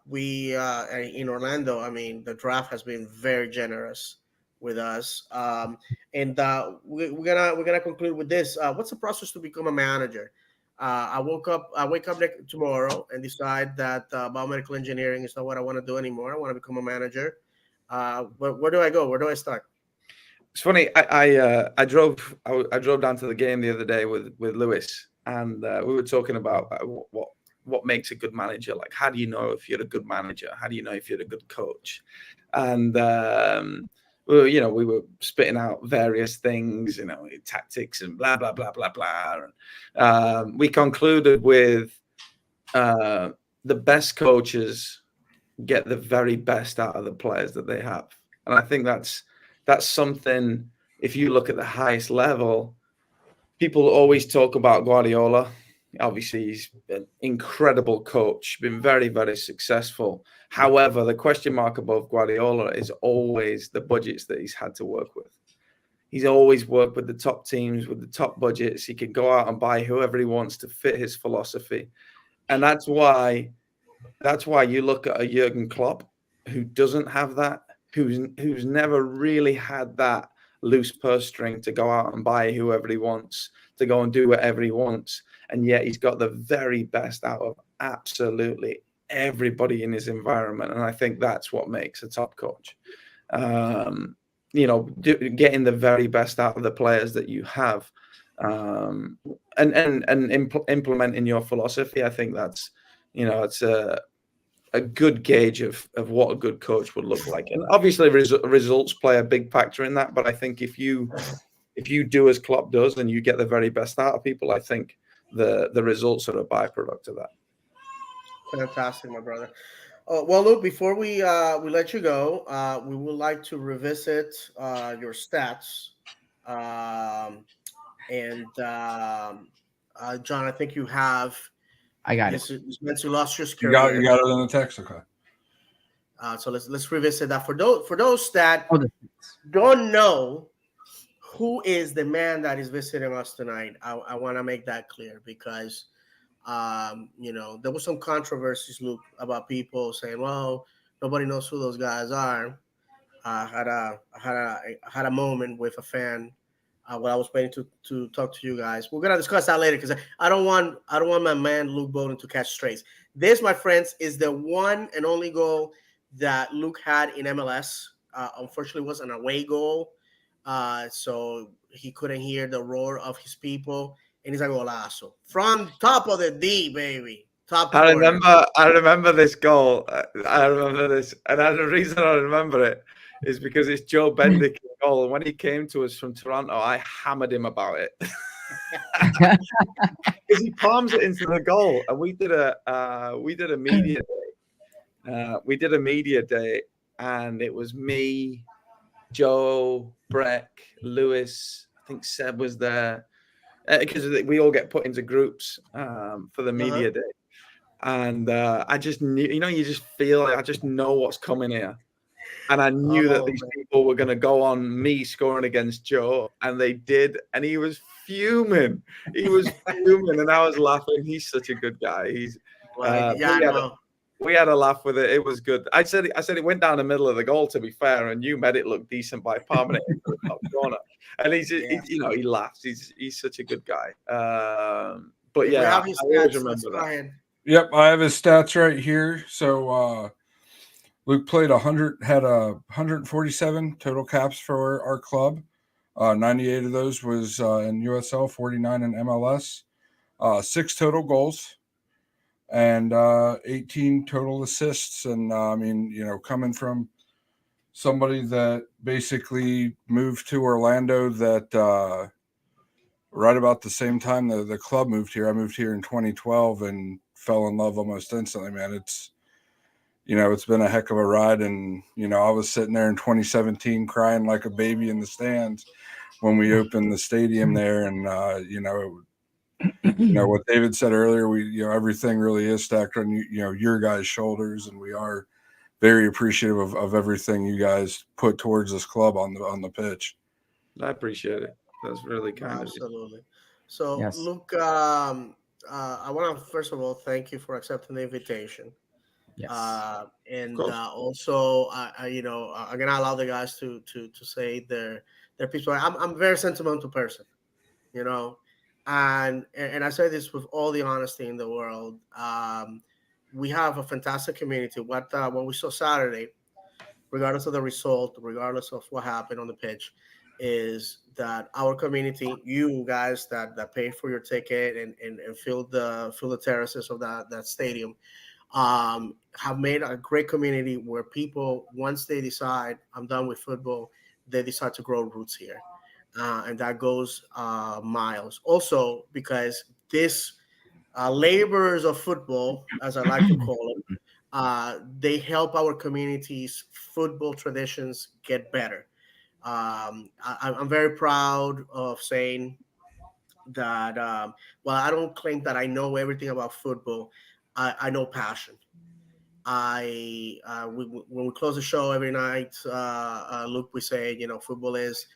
We in Orlando, I mean, the draft has been very generous with us. And we're gonna conclude with this. What's the process to become a manager? I wake up tomorrow and decide that biomedical engineering is not what I want to do anymore. I want to become a manager. Where do I go? Where do I start? It's funny. I drove down to the game the other day with Lewis, and we were talking about what makes a good manager. Like, how do you know if you're a good manager? How do you know if you're a good coach? And we were spitting out various things, tactics and blah blah blah blah blah. And we concluded with the best coaches get the very best out of the players that they have, and I think that's something. If you look at the highest level, people always talk about Guardiola. Obviously, he's an incredible coach, been very, very successful. However, the question mark above Guardiola is always the budgets that he's had to work with. He's always worked with the top teams, with the top budgets. He can go out and buy whoever he wants to fit his philosophy. And that's why That's why you look at a Jurgen Klopp who doesn't have that, who's never really had that loose purse string to go out and buy whoever he wants, to go and do whatever he wants, and yet he's got the very best out of absolutely everybody in his environment. And I think that's what makes a top coach. Getting the very best out of the players that you have, and implementing your philosophy. I think that's, it's a good gauge of what a good coach would look like. And obviously results play a big factor in that. But I think if you do as Klopp does and you get the very best out of people, I think the results are a byproduct of that. Fantastic, my brother. Well, Luke, before we let you go, we would like to revisit your stats. John, I think you have. I got it. It's meant to illustrious You career. got it in the text, okay. So let's revisit that for those that Oh, don't know who is the man that is visiting us tonight. I want to make that clear because there was some controversies, Luke, about people saying, "Well, nobody knows who those guys are." I had a moment with a fan while I was waiting to talk to you guys. We're gonna discuss that later because I don't want my man Luke Boden to catch strays. This, my friends, is the one and only goal that Luke had in MLS. Unfortunately, it was an away goal, so he couldn't hear the roar of his people. And he's a golazo from top of the D, baby. Top corner. I remember this goal. I remember this, and the reason I remember it is because it's Joe Bendick goal. And when he came to us from Toronto, I hammered him about it because he palms it into the goal. And we did a media day. We did a media day, and it was me, Joe, Breck, Lewis. I think Seb was there because we all get put into groups for the media day. And I just knew, you just feel like I just know what's coming here. And I knew that these people were going to go on me scoring against Joe, and they did. And he was fuming. And I was laughing. He's such a good guy. We had a laugh with it. It was good. I said it went down the middle of the goal, to be fair, and you made it look decent by palming it into the top corner. And he laughs. He's such a good guy. But yeah, I always remember that. Yep, I have his stats right here. So Luke played 147 total caps for our club. 98 of those was in USL, 49 in MLS. 6 total goals and 18 total assists. And coming from somebody that basically moved to Orlando that right about the same time the club moved here. I moved here in 2012 and fell in love almost instantly, man. It's been a heck of a ride. And, I was sitting there in 2017 crying like a baby in the stands when we opened the stadium there. And, what David said earlier, everything really is stacked on, your guys' shoulders. And we are very appreciative of everything you guys put towards this club on the pitch. I appreciate it. That's really kind of you. Absolutely. So, Yes. Luke, I want to first of all thank you for accepting the invitation. Yes. Also, I'm gonna allow the guys to say their piece. I'm a very sentimental person, and I say this with all the honesty in the world. We have a fantastic community. What we saw Saturday, regardless of the result, regardless of what happened on the pitch, is that our community, you guys that paid for your ticket and filled the terraces of that stadium, have made a great community where people, once they decide I'm done with football, they decide to grow roots here, and that goes miles. Also, because this laborers of football, as I like to call them, they help our community's football traditions get better. I'm very proud of saying that. I don't claim that I know everything about football. I know passion. When we close the show every night, Luke, we say, football is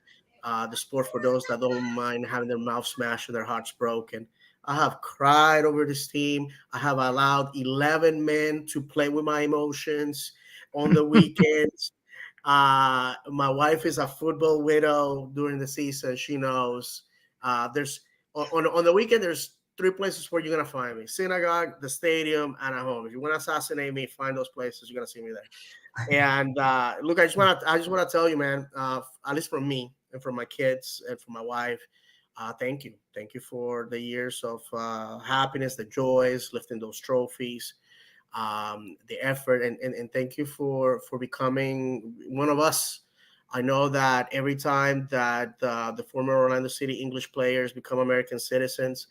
the sport for those that don't mind having their mouth smashed and their hearts broken. I have cried over this team. I have allowed 11 men to play with my emotions on the weekends. My wife is a football widow during the season. She knows. There's on the weekend. There's three places where you're gonna find me: synagogue, the stadium, and at home. If you want to assassinate me, find those places. You're gonna see me there. And look, I just want to tell you, man. At least from me and from my kids and from my wife, thank you for the years of happiness, the joys, lifting those trophies, the effort, and thank you for becoming one of us. I know that every time that the former Orlando City English players become American citizens,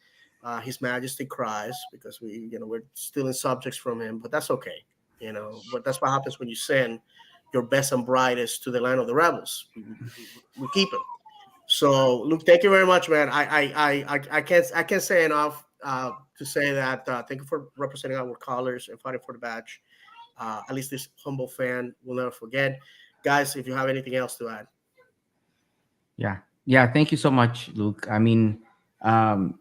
His Majesty cries because we're stealing subjects from him, but that's okay. But that's what happens when you send your best and brightest to the land of the rebels. We keep him. So, Luke, thank you very much, man. I can't say enough to say that thank you for representing our colors and fighting for the badge. At least this humble fan will never forget. Guys, if you have anything else to add. Yeah. Thank you so much, Luke. I mean, um,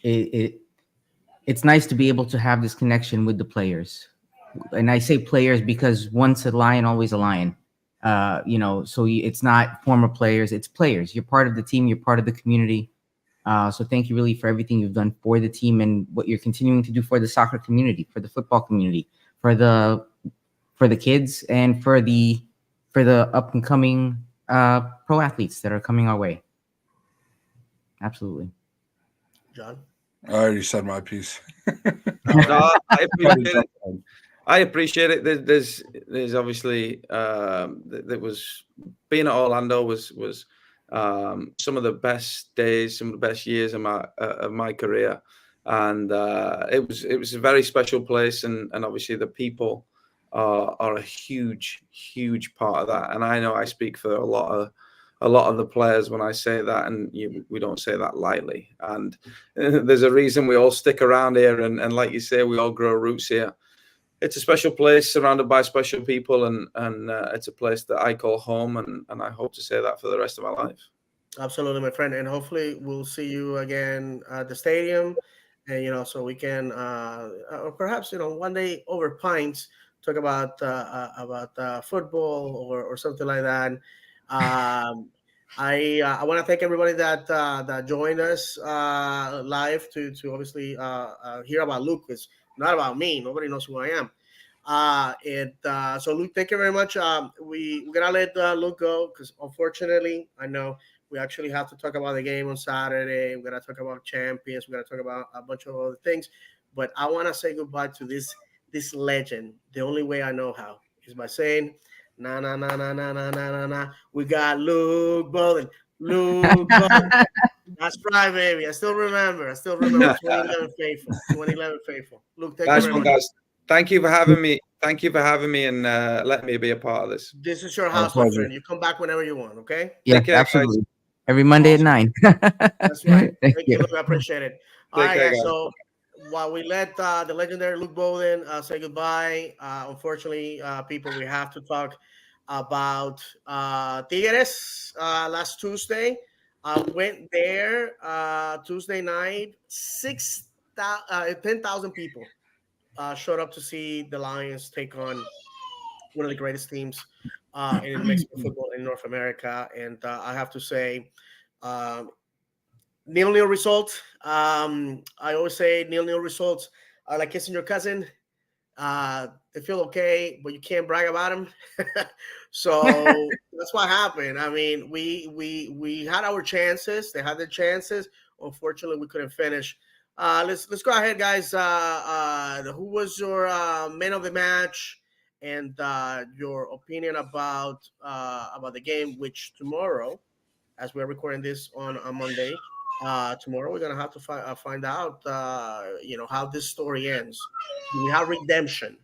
it's nice to be able to have this connection with the players, and I say players because once a lion, always a lion. So it's not former players; it's players. You're part of the team. You're part of the community. So thank you really for everything you've done for the team and what you're continuing to do for the soccer community, for the football community, for the kids, and for the up and coming pro athletes that are coming our way. Absolutely. John? I already said my piece. No, I appreciate it. I appreciate it. There's obviously that was being at Orlando was some of the best days, some of the best years of my career, and it was a very special place, and obviously the people are a huge part of that. And I know I speak for a lot of the players when I say that, and we don't say that lightly. And there's a reason we all stick around here, and like you say, we all grow roots here. It's a special place surrounded by special people, and it's a place that I call home, and I hope to say that for the rest of my life. Absolutely, my friend. And hopefully we'll see you again at the stadium. And, so we can, or perhaps, one day over pints, talk about football or something like that. I want to thank everybody that joined us live to obviously hear about Luke. It's not about me. Nobody knows who I am. So Luke, thank you very much. We're gonna let Luke go because unfortunately, I know we actually have to talk about the game on Saturday. We're gonna talk about champions. We're gonna talk about a bunch of other things. But I want to say goodbye to this legend. The only way I know how is by saying, "Na na na na na na na na na." We got Luke Boden. Luke Boden. That's right, baby. I still remember. 2011 faithful. 2011 faithful. Luke, thank you Nice very one, much. guys. Thank you for having me. Thank you for having me, and letting me be a part of this. This is your Our house, my pleasure. friend. You come back whenever you want, okay? Yeah, Take care, guys. absolutely. Every Monday Awesome. at 9. That's right. Thank Thank you. you, Luke. I appreciate it. All Take right, care, guys. guys. So while we let the legendary Luke Boden say goodbye, unfortunately, people, we have to talk about Tigres last Tuesday. I went there Tuesday night. 10,000 people showed up to see the Lions take on one of the greatest teams in Mexican football in North America. And I have to say, um, 0-0 result. I always say 0-0 results are like kissing your cousin. They feel okay, but you can't brag about them. So that's what happened. I mean, we had our chances. They had their chances. Unfortunately, we couldn't finish. Let's go ahead, guys. Who was your man of the match, and your opinion about the game, which tomorrow, as we're recording this on a Monday, tomorrow we're gonna have to find out, how this story ends. Do we have redemption,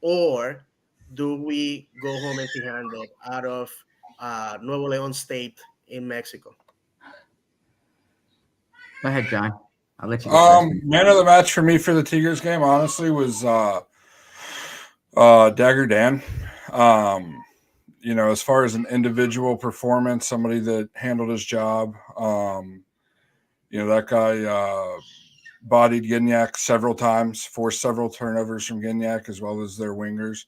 or do we go home empty-handed out of Nuevo León State in Mexico? Go ahead, John. I'll let you go first. Man of the match for me for the Tigers game, honestly, was Dagger Dan. As far as an individual performance, somebody that handled his job, that guy bodied Gignac several times, forced several turnovers from Gignac as well as their wingers.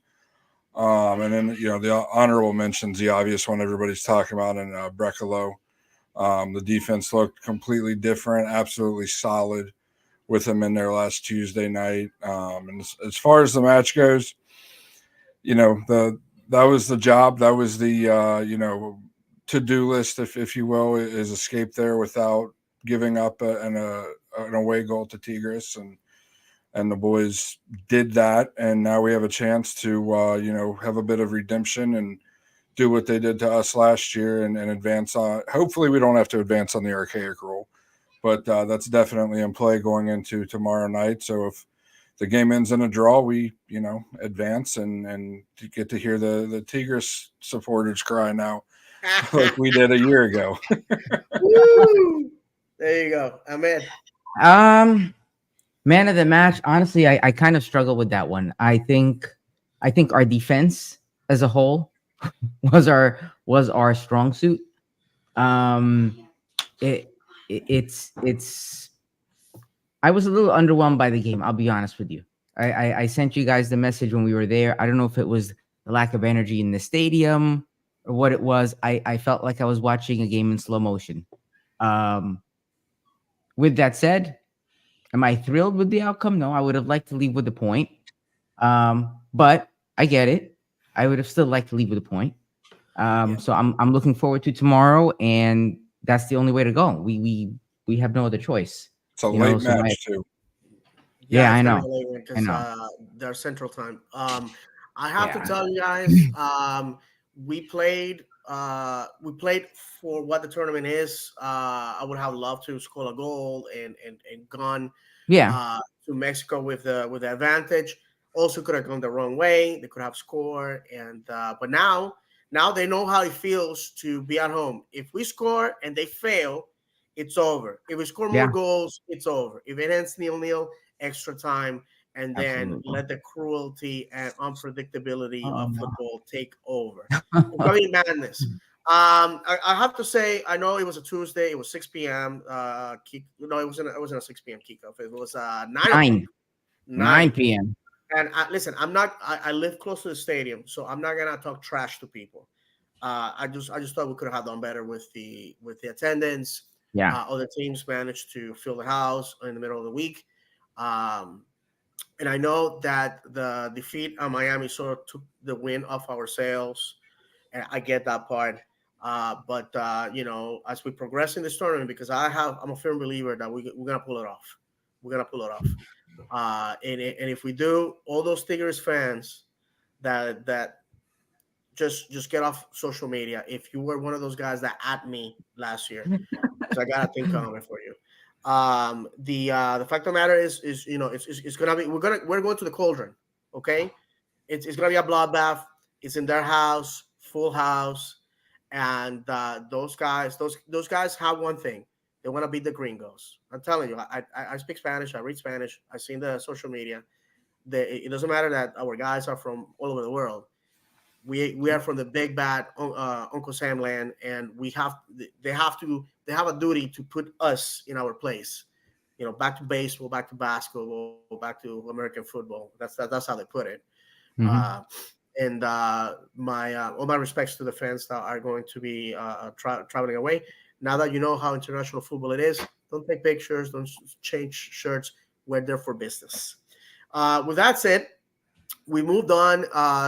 And then, the honorable mentions, the obvious one everybody's talking about, and Brecalo. The defense looked completely different, absolutely solid with them in there last Tuesday night. And as far as the match goes, that was the job. That was the, to-do list, if you will, is escape there without giving up an away goal to Tigres. And the boys did that, and now we have a chance to, have a bit of redemption and do what they did to us last year and advance on. Hopefully we don't have to advance on the archaic rule, but that's definitely in play going into tomorrow night. So if the game ends in a draw, we, advance and get to hear the Tigres supporters cry now like we did a year ago. Woo! There you go. I'm in. Man of the match. Honestly, I kind of struggle with that one. I think our defense as a whole was our strong suit. It's I was a little underwhelmed by the game. I'll be honest with you. I sent you guys the message when we were there. I don't know if it was the lack of energy in the stadium or what it was. I felt like I was watching a game in slow motion. With that said, am I thrilled with the outcome? No, I would have liked to leave with a point. But I get it. I would have still liked to leave with a point. So I'm looking forward to tomorrow, and that's the only way to go. We have no other choice. It's a late match too. Yeah, I it's know. gonna be late one because they're Central Time. I have to Yeah. tell you guys, we played for what the tournament is. I would have loved to score a goal and gone Yeah. to Mexico with the advantage. Also could have gone the wrong way. They could have scored, and but now they know how it feels to be at home. If we score and they fail, it's over. If we score more Yeah. goals, it's over. If it ends 0-0, extra time, and then Absolutely. let the cruelty and unpredictability of Oh. football take over. It's gonna be madness. I have to say, I know it was a Tuesday. It was 6 p.m. No, it wasn't a 6 p.m. kickoff. It was 9 o'clock. 9 9. p.m. And listen, I'm not. I live close to the stadium, so I'm not gonna talk trash to people. I just thought we could have done better with the attendance. Yeah. Other teams managed to fill the house in the middle of the week, um, and I know that the defeat on Miami sort of took the wind off our sails, and I get that part. But as we progress in this tournament, because I'm a firm believer that we're gonna pull it off. We're gonna pull it off. And if we do, all those Tigers fans that just get off social media. If you were one of those guys that at me last year, because I got a thing coming for you. The fact of the matter is it's gonna be we're going to the cauldron. Okay, it's gonna be a bloodbath. It's in their house, full house, and those guys have one thing. They want to beat the gringos. I'm telling you, I speak Spanish. I read Spanish. I've seen the social media. It doesn't matter that our guys are from all over the world. We are from the big bad Uncle Sam land, and they have a duty to put us in our place. Back to baseball, back to basketball, back to American football. That's how they put it. Mhm. And my all my respects to the fans that are going to be traveling away. Now that you know how international football it is, don't take pictures, don't change shirts. We're there for business. With that said, we moved on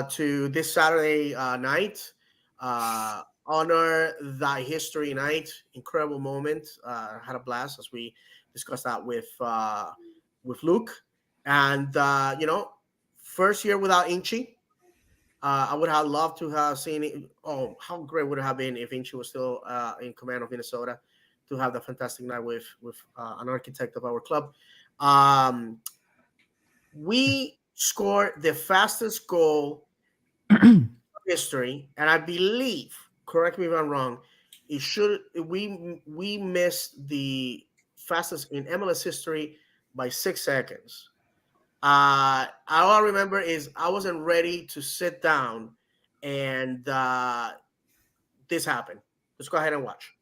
to this Saturday night. Honor Thy History Night. Incredible moment. Had a blast as we discussed that with Luke. And first year without Inchi. I would have loved to have seen it. Oh, how great would it have been if Inchi was still in command of Minnesota to have the fantastic night with an architect of our club. Um, we scored the fastest goal in history, and I believe, correct me if I'm wrong, we missed the fastest in MLS history by 6 seconds. All I remember is I wasn't ready to sit down, and this happened. Let's go ahead and watch.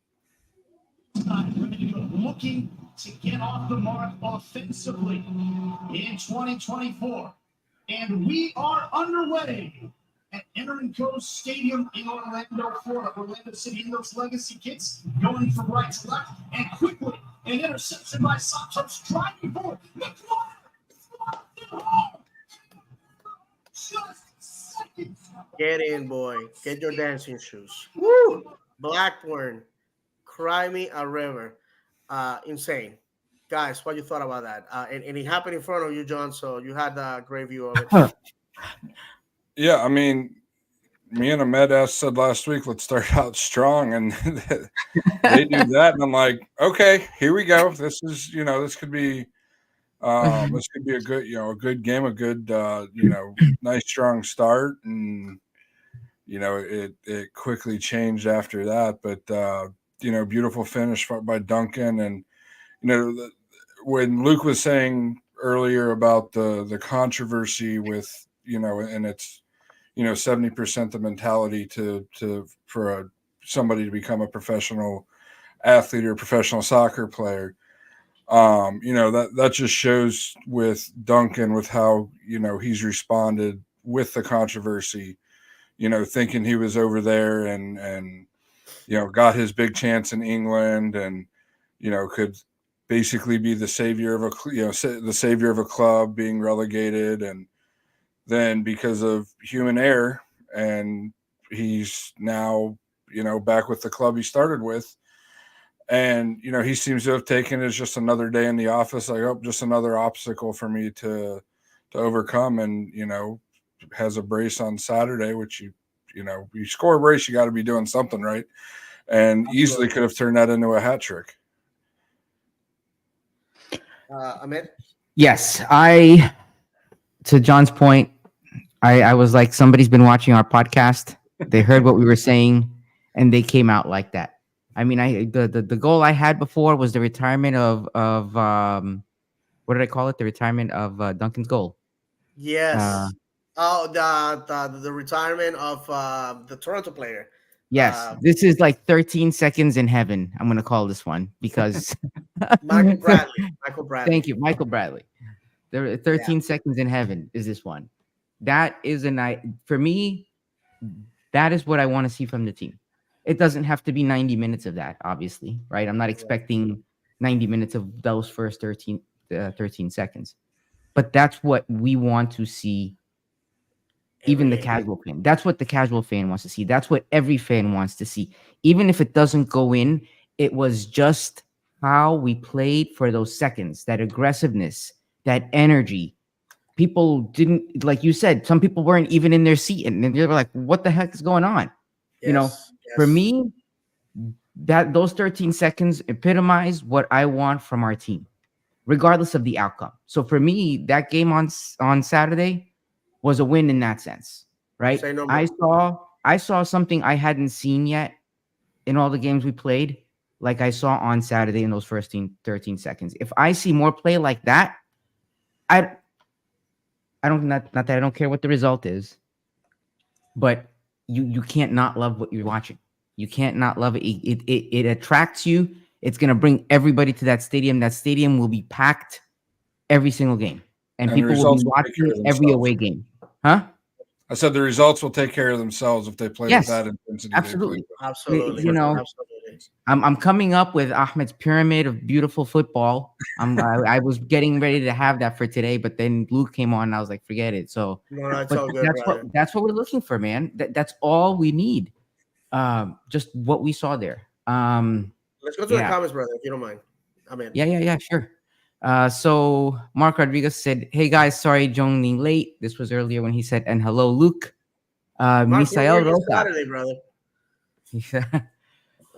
Looking to get off the mark offensively in 2024. And we are underway at Enrico Stadium in Orlando, Florida. Orlando City in those legacy kits, going from right to left, and quickly an interception by Santos, driving forward. Just seconds. Get in, boy. Get your dancing shoes. Woo! Blackburn, cry me a river. Insane. Guys, what you thought about that? And it happened in front of you, John, so you had a great view of it. Yeah, I mean, me and Ahmed said last week, let's start out strong, and they do that, and I'm like, okay, here we go. This is, this could be a good, a good game, a good, nice strong start, and it quickly changed after that, but beautiful finish by Duncan, and when Luke was saying earlier about the controversy with and it's 70% the mentality for somebody to become a professional athlete or a professional soccer player. That just shows with Duncan, with how he's responded with the controversy, thinking he was over there and got his big chance in England, and could basically be the savior of the savior of a club being relegated, and then because of human error, and he's now back with the club he started with, and he seems to have taken it as just another day in the office, like, oh, just another obstacle for me to overcome, and has a brace on Saturday, which you score a brace, you got to be doing something right, and easily could have turned that into a hat trick. Ahmed? Yes, to John's point, I was like, somebody's been watching our podcast. They heard what we were saying, and they came out like that. I mean, the goal I had before was the retirement of what did I call it? The retirement of Duncan's goal. Yes. The retirement of the Toronto player. Yes, this is like 13 seconds in heaven. I'm gonna call this one because Michael Bradley. Thank you, Michael Bradley. There are 13 seconds in heaven is this one. That is a night for me. That is what I want to see from the team. It doesn't have to be 90 minutes of that, obviously, right? I'm not expecting 90 minutes of those first 13 seconds, but that's what we want to see. Even the casual fan. That's what the casual fan wants to see. That's what every fan wants to see. Even if it doesn't go in, it was just how we played for those seconds, that aggressiveness, that energy. People didn't, like you said, some people weren't even in their seat, and they were like, what the heck is going on? For me, that those 13 seconds epitomize what I want from our team, regardless of the outcome. So for me, that game on Saturday was a win in that sense, right? No I saw something I hadn't seen yet in all the games we played, like I saw on Saturday in those first 13 seconds. If I see more play like that, I don't, not that I don't care what the result is, but you can't not love what you're watching. You can't not love it. It attracts you. It's gonna bring everybody to that stadium. That stadium will be packed every single game, and people will be watching every away game. Huh? I said the results will take care of themselves if they play with that intensity. Absolutely. I'm coming up with Ahmed's pyramid of beautiful football. I was getting ready to have that for today, but then Luke came on, and I was like, forget it. So it's all good, that's what we're looking for, man. That's all we need. Just what we saw there. Let's go to the comments, brother, if you don't mind. Yeah, sure. So Mark Rodriguez said, hey guys, sorry joining late. This was earlier when he said, and hello, Luke. Misael Rosa. Saturday, brother.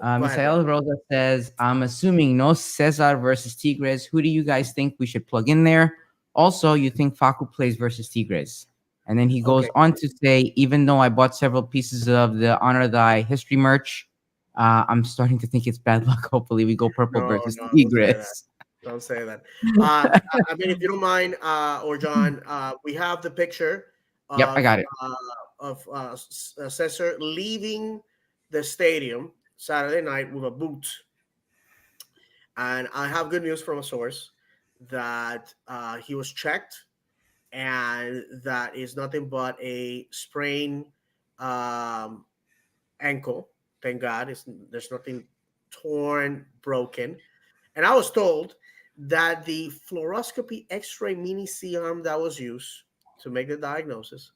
Misael Rosa says, I'm assuming no Cesar versus Tigres. Who do you guys think we should plug in there? Also, you think Facu plays versus Tigres? And then he goes on to say, even though I bought several pieces of the Honor Thy History merch, I'm starting to think it's bad luck. Hopefully we go purple versus Tigres. Don't say that. I mean, if you don't mind, or John, we have the picture. Yep, I got it. Of Cesar leaving the stadium Saturday night with a boot. And I have good news from a source that he was checked, and that is nothing but a sprained um, ankle. Thank God, there's nothing torn, broken. And I was told that the fluoroscopy X-ray mini C-arm that was used to make the diagnosis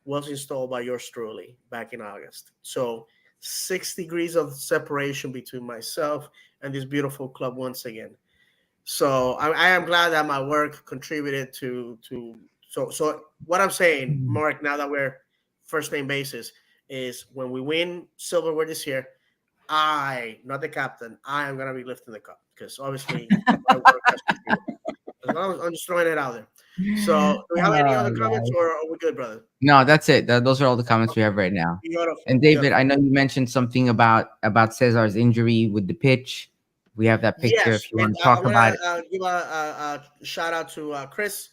was installed by yours truly back in August. So 6 degrees of separation between myself and this beautiful club once again. So I am glad that my work contributed to. So what I'm saying, Mark, now that we're first name basis, is when we win silverware this year, I, not the captain, I am gonna be lifting the cup because obviously my work has contributed. I'm just throwing it out there. So, do we have any other comments, Guys. or are we good, brother? No, that's it. Those are all the comments we have right now. Beautiful. And David, Beautiful. I know you mentioned something about Cesar's injury with the pitch. We have that picture Yes, if you and want to I talk want about it. to give a shout out to Chris,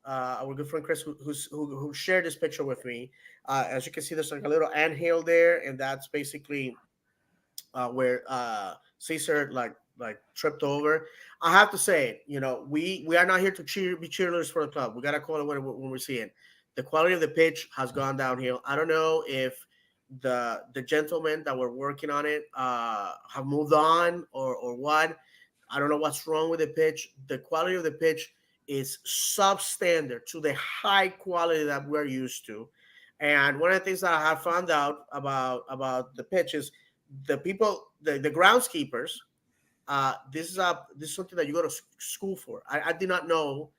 our good friend Chris, who shared this picture with me. As you can see, there's like a little anthill there, and that's basically where Caesar like tripped over. I have to say, we are not here to be cheerleaders for the club. We gotta call it when we see it. The quality of the pitch has gone downhill. I don't know if the gentlemen that were working on it have moved on or what. I don't know what's wrong with the pitch. The quality of the pitch is substandard to the high quality that we're used to. And one of the things that I have found out about the pitch is the people, the groundskeepers. This is something that you go to school for. I did not know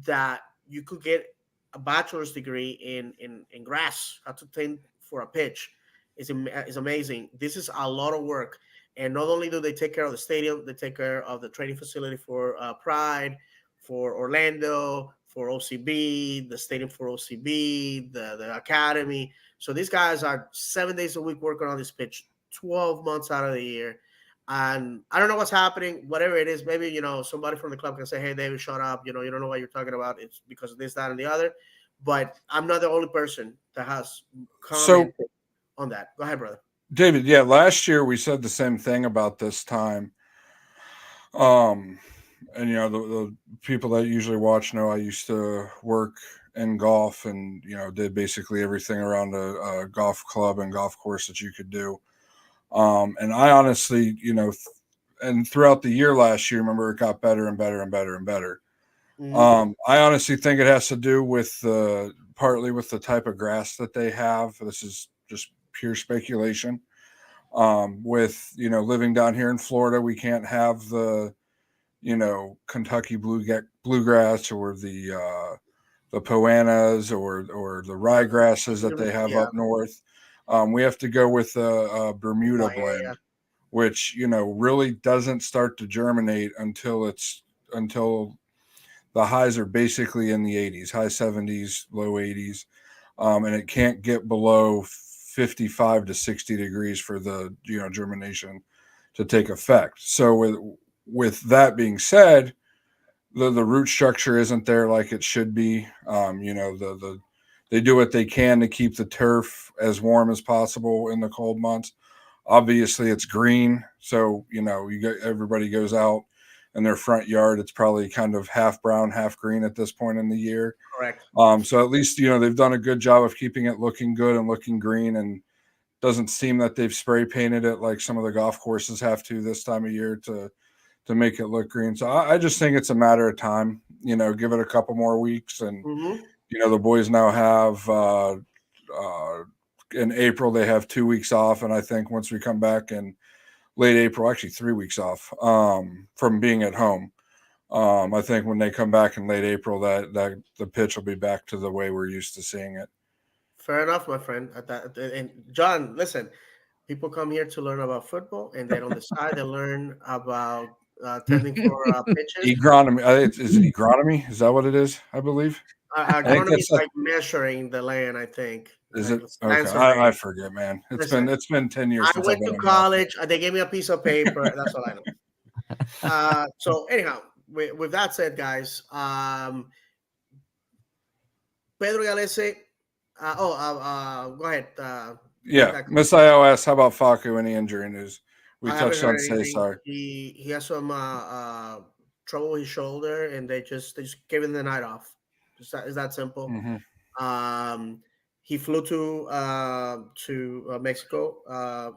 that you could get a bachelor's degree in grass, how to tend for a pitch. Is amazing. This is a lot of work, and not only do they take care of the stadium, they take care of the training facility for Pride, for Orlando, for OCB, the stadium for OCB, the academy. So these guys are 7 days a week working on this pitch, 12 months out of the year. And I don't know what's happening, whatever it is. Maybe, somebody from the club can say, hey, David, shut up. You don't know what you're talking about. It's because of this, that, and the other. But I'm not the only person that has So, commented on that. Go ahead, brother. David, yeah, last year we said the same thing about this time. And the people that usually watch know I used to work in golf, and did basically everything around a golf club and golf course that you could do. And I honestly, and throughout the year last year, remember, it got better and better and better and better. Mm-hmm. I honestly think it has to do with partly with the type of grass that they have. This is just pure speculation. With living down here in Florida, we can't have the Kentucky bluegrass or the poanas or the ryegrasses that they have Yeah. up north. We have to go with a Bermuda Yeah, yeah. blend, which really doesn't start to germinate until the highs are basically in the 80s, high 70s, low 80s, and it can't get below 55 to 60 degrees for the germination to take effect. So with that being said, the root structure isn't there like it should be. They do what they can to keep the turf as warm as possible in the cold months. Obviously, it's green, so everybody goes out in their front yard. It's probably kind of half brown, half green at this point in the year. Correct. So at least they've done a good job of keeping it looking good and looking green, and doesn't seem that they've spray painted it like some of the golf courses have to this time of year to make it look green. So I just think it's a matter of time. Give it a couple more weeks, and Mm-hmm. the boys now have in April they have 2 weeks off, and I think once we come back in late April, actually 3 weeks off from being at home. I think when they come back in late April, that the pitch will be back to the way we're used to seeing it. Fair enough, my friend. And John, listen, people come here to learn about football, and then on the side they learn about tending for pitches. Agronomy. Is it agronomy? Is that what it is? I believe. I think Agronomy is that's like measuring the land, I think. is it? It's land Okay, I surveying. forget, man. Listen, It's been 10 years I since I've went been to in golf. college. They gave me a piece of paper. That's all I know. So anyhow, with that said, guys, Pedro Galese. Go ahead. Yeah, Miss IOS, how about Faku? Any injury news? We I haven't touched on heard anything. Cesar. He has some trouble with his shoulder, and they just gave him the night off. Is that simple. Hmm. Um, he flew to Mexico.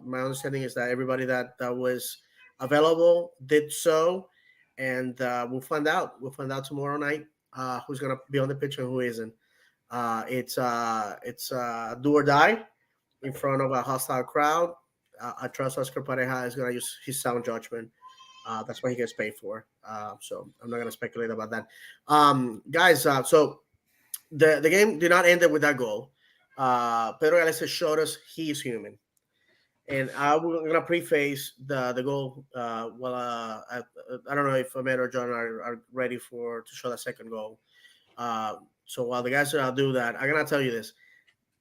My understanding is that everybody that was available did so, and we'll find out. We'll find out tomorrow night who's gonna be on the pitch and who isn't. It's do or die in front of a hostile crowd. I trust Oscar Pareja is gonna use his sound judgment. That's what he gets paid for. So I'm not gonna speculate about that. Guys, so the game did not end with that goal. Pedro Galese showed us he is human. And I'm gonna preface the goal. I don't know if Ahmed or John are ready to show the second goal. So while the guys are do that, I'm gonna tell you this: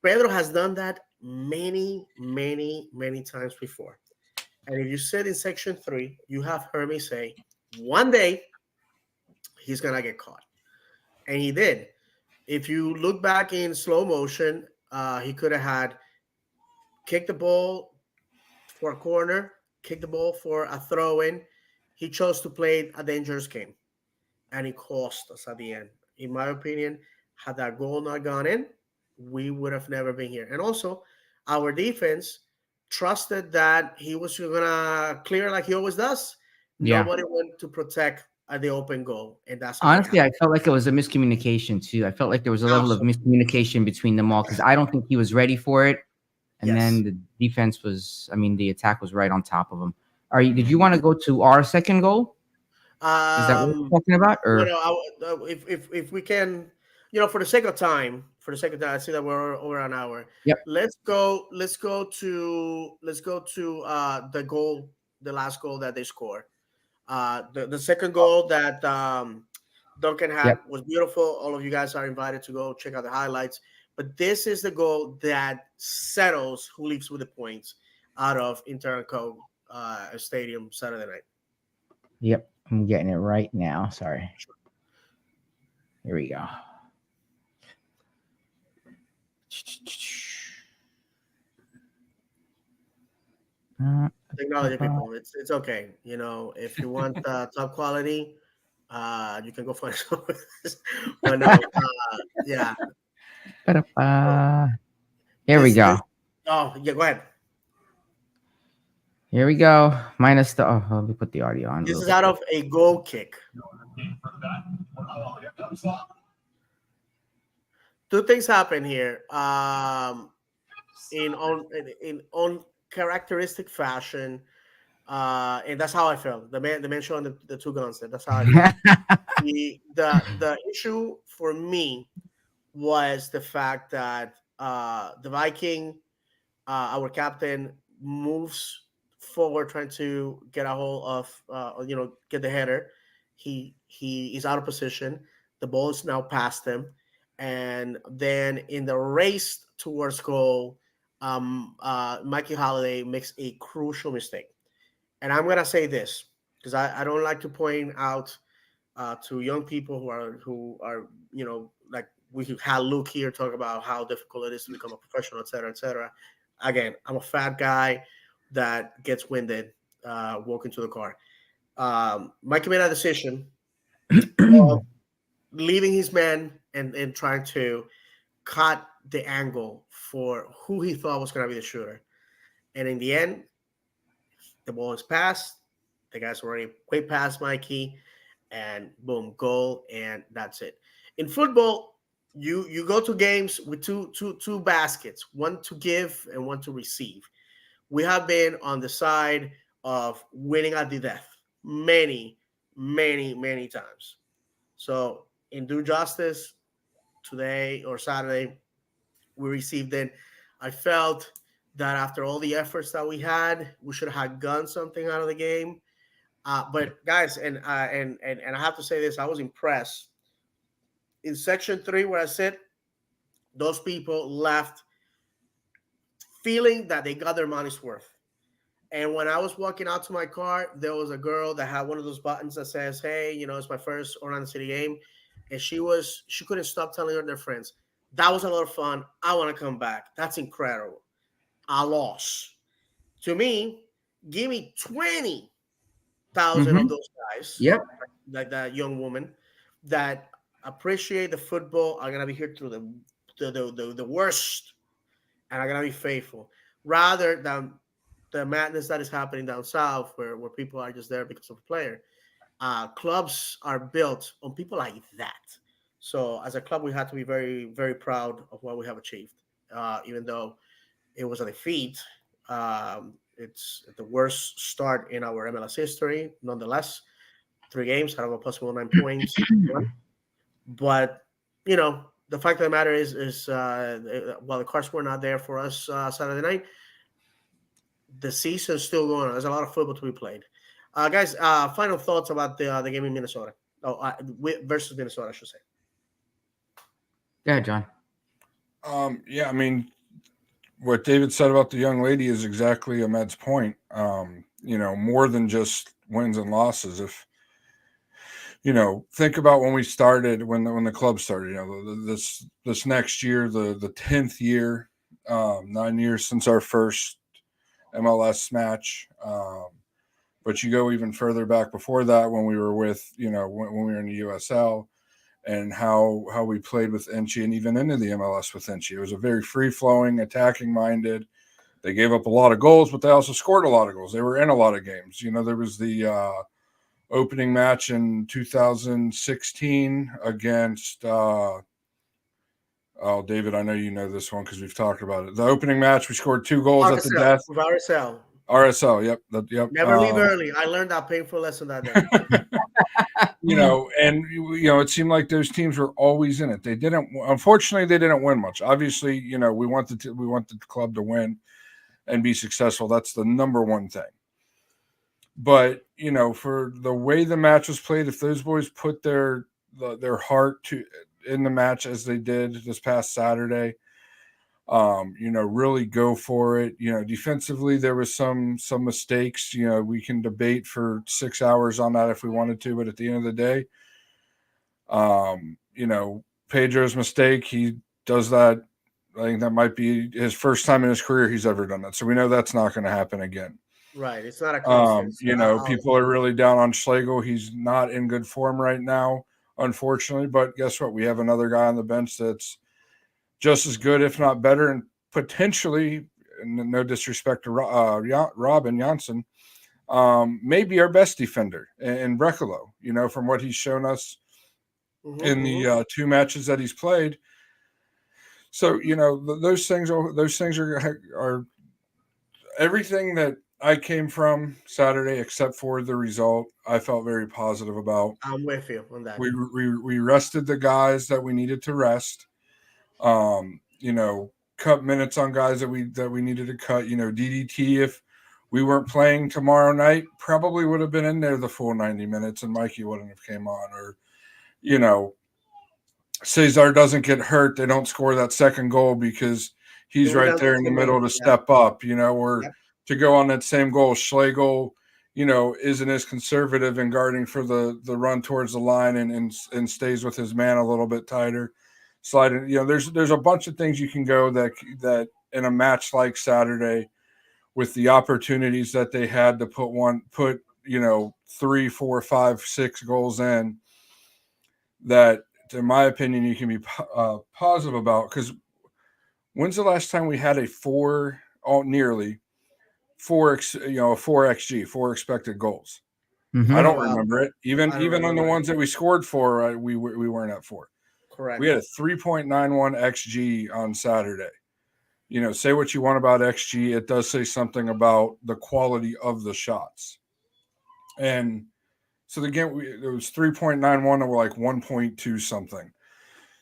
Pedro has done that many, many, many times before. And if you said in section 3, you have heard me say one day he's gonna get caught, and he did. If you look back in slow motion, he could have had kicked the ball for a corner, kicked the ball for a throw in. He chose to play a dangerous game, and it cost us at the end. In my opinion, had that goal not gone in, we would have never been here. And also, our defense trusted that he was going to clear like he always does. Yeah. Nobody went to protect at the open goal, and that's how Honestly, I felt like it was a miscommunication too. I felt like there was a level of miscommunication between them all because I don't think he was ready for it. And then the defense the attack was right on top of him. Did you want to go to our second goal? Is that what we're talking about? Or if we can, for the sake of time, I see that we're over an hour. Yep. Let's go to the goal, the last goal that they scored. The second goal that Duncan had was beautiful. All of you guys are invited to go check out the highlights. But this is the goal that settles who leaves with the points out of Interco Stadium Saturday night. Yep, I'm getting it right now. Sorry. Here we go. Technology people, it's okay. If you want top quality, you can go find some. But no, yeah. Here we go. Oh yeah, go ahead. Here we go. Minus the. Oh, let me put the audio on. This is out of a goal kick. Two things happen here. In characteristic fashion, and that's how I felt. The man showing the two guns. That's how I felt. the issue for me was the fact that the Viking, our captain, moves forward trying to get a hold of get the header. He is out of position. The ball is now past him, and then in the race towards goal, Mikey Holiday makes a crucial mistake. And I'm gonna say this because I don't like to point out to young people who are like we had Luke here talk about how difficult it is to become a professional, et cetera, et cetera. Again, I'm a fat guy that gets winded walking to the car. Mikey made a decision of leaving his man and trying to cut the angle for who he thought was going to be the shooter. And in the end, the ball is passed. The guy's already way past Mikey, and boom, goal, and that's it. In football, you go to games with two baskets, one to give and one to receive. We have been on the side of winning at the death many, many, many times. So in due justice, today or Saturday, we received it. I felt that after all the efforts that we had, we should have gotten something out of the game. But guys, and I have to say this, I was impressed. In section 3, where I sit, those people left feeling that they got their money's worth. And when I was walking out to my car, there was a girl that had one of those buttons that says, "Hey, it's my first Orlando City game," and she couldn't stop telling her their friends, "That was a lot of fun. I want to come back. That's incredible. A loss." To me, Give me 20,000 of those guys, Yep. like that young woman that appreciate the football, are gonna be here through the worst, and are gonna be faithful, rather than the madness that is happening down south, where people are just there because of a player. Clubs are built on people like that. So as a club, we have to be very, very proud of what we have achieved. Even though it was a defeat, it's the worst start in our MLS history. Nonetheless, 3 games out of a possible 9 points. But the fact of the matter is while the cards were not there for us Saturday night, the season's still going on. There's a lot of football to be played. Guys, final thoughts about the game in Minnesota. Versus Minnesota, I should say. Go ahead, John. Yeah, I mean, what David said about the young lady is exactly Ahmed's point. More than just wins and losses. If think about when we started, when the club started. This next year, the 10th year, 9 years since our first MLS match. But you go even further back before that, when we were with, when we were in the USL, and how we played with Enchi, and even into the MLS with Enchi. It was a very free-flowing, attacking-minded. They gave up a lot of goals, but they also scored a lot of goals. They were in a lot of games. There was the opening match in 2016 against David, I know you know this one because we've talked about it. The opening match, we scored 2 goals at the death. With RSL. RSL, yep. Never leave early. I learned that painful lesson that day. And it seemed like those teams were always in it. Unfortunately, they didn't win much. Obviously, we want the club to win and be successful. That's the number one thing. But for the way the match was played, if those boys put their heart in the match as they did this past Saturday, really go for it. Defensively, there was some mistakes. We can debate for 6 hours on that if we wanted to, but at the end of the day, Pedro's mistake, he does that. I think that might be his first time in his career he's ever done that. So we know that's not going to happen again. Right. It's not a constant. People are really down on Schlegel. He's not in good form right now, unfortunately. But guess what? We have another guy on the bench that's just as good, if not better, and potentially, no disrespect to Robin Janssen, maybe our best defender in Brekalo, from what he's shown us in the 2 matches that he's played. So, those things are everything that I came from Saturday, except for the result, I felt very positive about. I'm with you on that. We rested the guys that we needed to rest. Cut minutes on guys that we needed to cut. DDT, if we weren't playing tomorrow night, probably would have been in there the full 90 minutes, and Mikey wouldn't have came on. Or, Cesar doesn't get hurt, they don't score that second goal because he's right there in the middle to step up. Or to go on that same goal, Schlegel, isn't as conservative in guarding for the run towards the line and stays with his man a little bit tighter. Sliding, there's a bunch of things you can go that in a match like Saturday, with the opportunities that they had to put 3, 4, 5, 6 goals in, that in my opinion you can be positive about. Because when's the last time we had a 4 XG, 4 expected goals? I don't remember it. Even on the ones that we scored for, we weren't at 4. Correct. We had a 3.91 XG on Saturday. Say what you want about XG, it does say something about the quality of the shots. And so the game, it was 3.91, and we're like 1.2 something.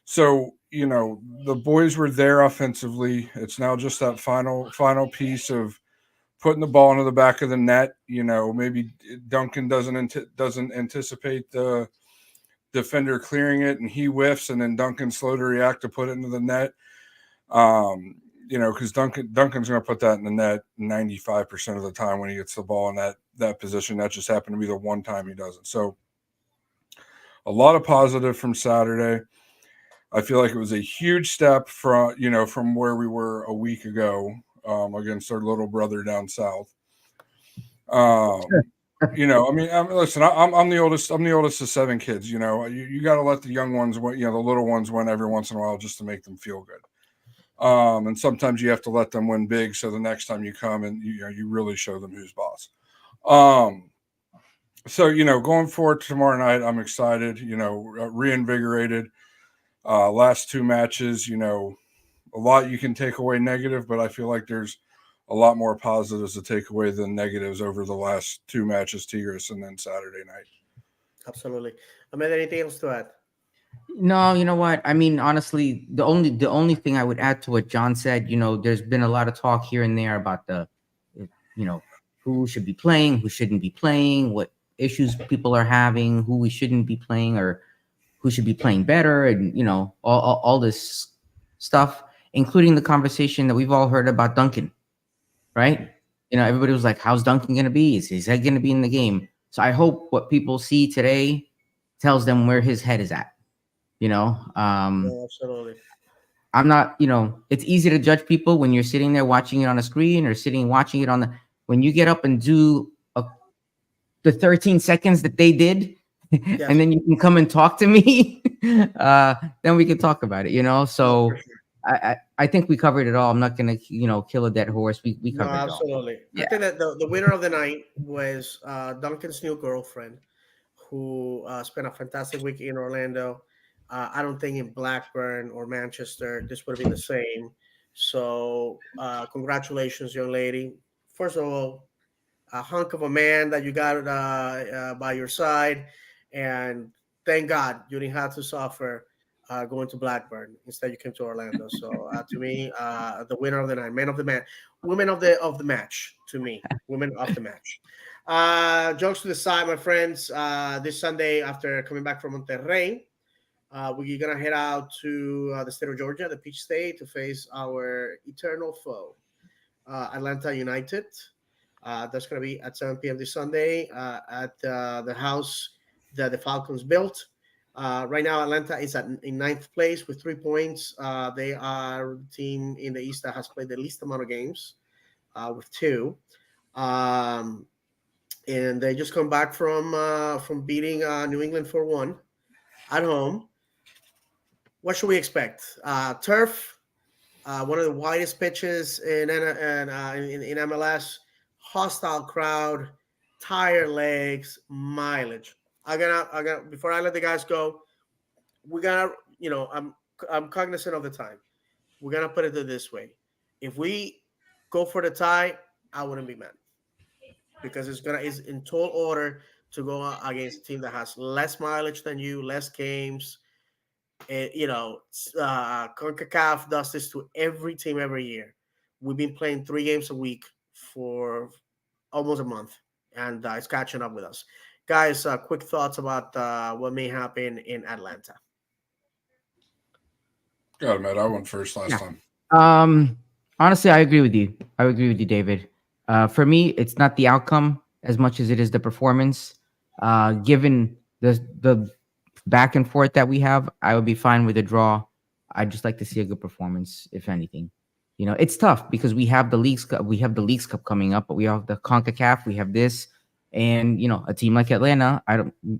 So, the boys were there offensively. It's now just that final piece of putting the ball into the back of the net. Maybe Duncan doesn't anticipate the defender clearing it, and he whiffs, and then Duncan's slow to react to put it into the net. Because Duncan's going to put that in the net 95% of the time when he gets the ball in that position. That just happened to be the one time he doesn't. So a lot of positive from Saturday. I feel like it was a huge step from where we were a week ago against our little brother down south. I mean, listen, I'm the oldest. I'm the oldest of 7 kids. You got to let the young ones win, the little ones win every once in a while just to make them feel good. And sometimes you have to let them win big, so the next time you come and you really show them who's boss. So going forward tomorrow night, I'm excited. Reinvigorated. Last 2 matches, a lot you can take away negative, but I feel like there's a lot more positives to take away than negatives over the last 2 matches, Tigres and then Saturday night. Absolutely. Ahmed, anything else to add? No, you know what? I mean, honestly, the only thing I would add to what John said, there's been a lot of talk here and there about who should be playing, who shouldn't be playing, what issues people are having, who we shouldn't be playing, or who should be playing better, and all this stuff, including the conversation that we've all heard about Duncan, right? Everybody was like, how's Duncan going to be? Is his head going to be in the game? So I hope what people see today tells them where his head is at. Yeah, absolutely. I'm not, it's easy to judge people when you're sitting there watching it on a screen or watching it when you get up and do the 13 seconds that they did, Yes. and then you can come and talk to me, then we can talk about it, so For sure. I think we covered it all. I'm not going to, kill a dead horse. We No, covered it all. absolutely. Yeah. I think that the winner of the night was Duncan's new girlfriend, who spent a fantastic week in Orlando. I don't think in Blackburn or Manchester this would have been the same. So congratulations, young lady. First of all, a hunk of a man that you got by your side, and thank God you didn't have to suffer going to Blackburn. Instead, you came to Orlando. So to me, the winner of the night, man of the match, women of the match. To me, women of the match. Jokes to the side, my friends. This Sunday, after coming back from Monterrey, we're gonna head out to the state of Georgia, the Peach State, to face our eternal foe, Atlanta United. That's going to be at 7 p.m. this Sunday at the house that the Falcons built. Right now, Atlanta is in 9th place with 3 points. They are the team in the East that has played the least amount of games with 2. And they just come back from beating New England 4-1 at home. What should we expect? Turf, one of the widest pitches in MLS. Hostile crowd, tired legs, mileage. I gotta before I let the guys go, we're gonna, I'm cognizant of the time. We're gonna put it this way. If we go for the tie, I wouldn't be mad. Because it's in tall order to go against a team that has less mileage than you, less games. CONCACAF does this to every team every year. We've been playing 3 games a week for almost a month, and it's catching up with us. Guys, quick thoughts about what may happen in Atlanta. Got it, Matt. I went first last time. Honestly, I agree with you. David. For me, it's not the outcome as much as it is the performance. Given the back and forth that we have, I would be fine with a draw. I'd just like to see a good performance, if anything. It's tough because we have the Leagues Cup coming up, but we have the CONCACAF, we have this, and a team like Atlanta.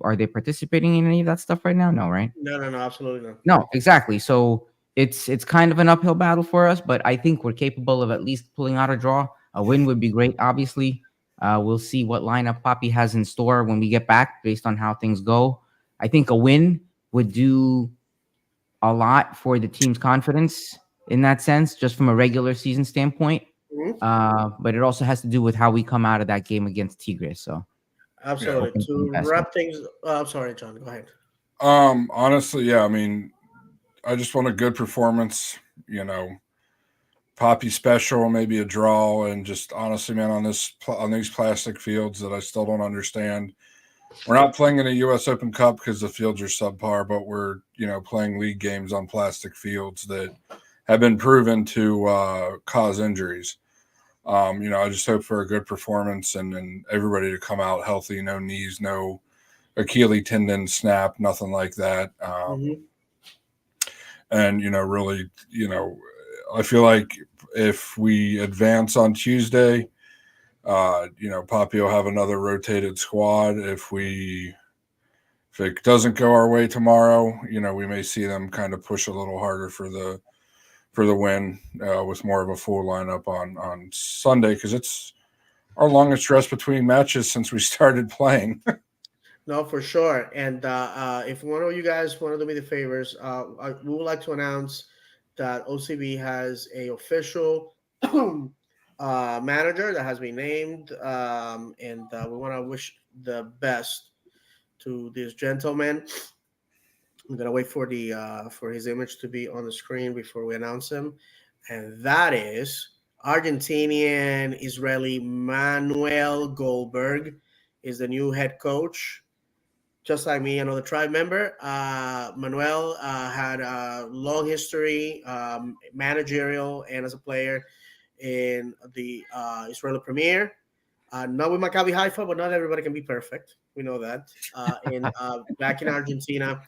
Are they participating in any of that stuff right now? No, right? No, absolutely not. No, exactly. So it's kind of an uphill battle for us, but I think we're capable of at least pulling out a draw. A win would be great, obviously. We'll see what lineup Papi has in store when we get back based on how things go. I think a win would do a lot for the team's confidence in that sense, just from a regular season standpoint. Mm-hmm. But it also has to do with how we come out of that game against Tigres. So absolutely. Yeah, to wrap things, I'm sorry, John. Go ahead. Honestly, yeah. I mean, I just want a good performance. Papi special, maybe a draw, and just honestly, man, on these plastic fields that I still don't understand. We're not playing in a U.S. Open Cup because the fields are subpar, but we're playing league games on plastic fields that have been proven to cause injuries. I just hope for a good performance and everybody to come out healthy, no knees, no Achilles tendon snap, nothing like that. And, really, I feel like if we advance on Tuesday, Poppy will have another rotated squad. If it doesn't go our way tomorrow, we may see them kind of push a little harder for the win with more of a full lineup on Sunday, because it's our longest rest between matches since we started playing. No, for sure. And if one of you guys want to do me the favors, we would like to announce that OCB has a official manager that has been named, and we want to wish the best to this gentleman. I'm gonna wait for his image to be on the screen before we announce him, and that is Argentinian Israeli Manuel Goldberg is the new head coach. Just like me, another tribe member. Manuel had a long history, managerial and as a player in the Israeli Premier. Not with Maccabi Haifa, but not everybody can be perfect. We know that. And back in Argentina,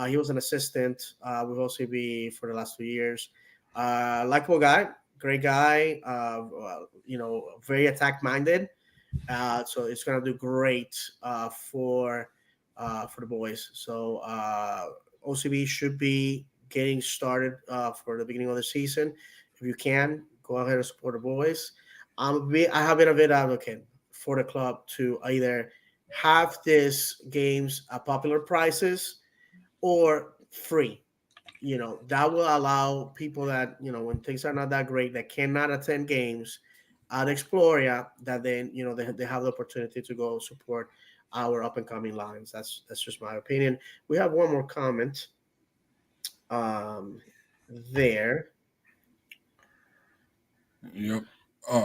he was an assistant with OCB for the last 2 years. Likable guy, great guy. Very attack minded. So it's gonna do great for the boys. So OCB should be getting started for the beginning of the season. If you can, go ahead and support the boys. I have been a bit advocate for the club to either have these games at popular prices or free. That will allow people that, when things are not that great, that cannot attend games at Exploria, that then, they have the opportunity to go support our up and coming lines. That's just my opinion. We have one more comment there. Yep.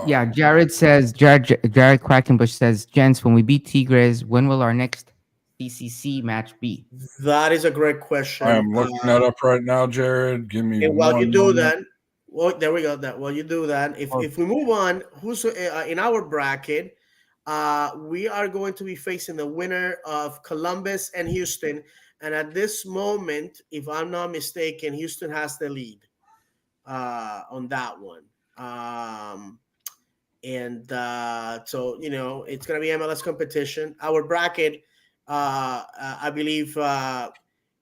Yeah, Jared Quackenbush says, gents, when we beat Tigres, when will our next CCC match be? That is a great question. I am looking that up right now, Jared. Give me and while one you do moment. that, well, there we go. While you do that, if we move on, who's in our bracket? We are going to be facing the winner of Columbus and Houston. And at this moment, if I'm not mistaken, Houston has the lead on that one. So, it's going to be MLS competition. Our bracket, I believe,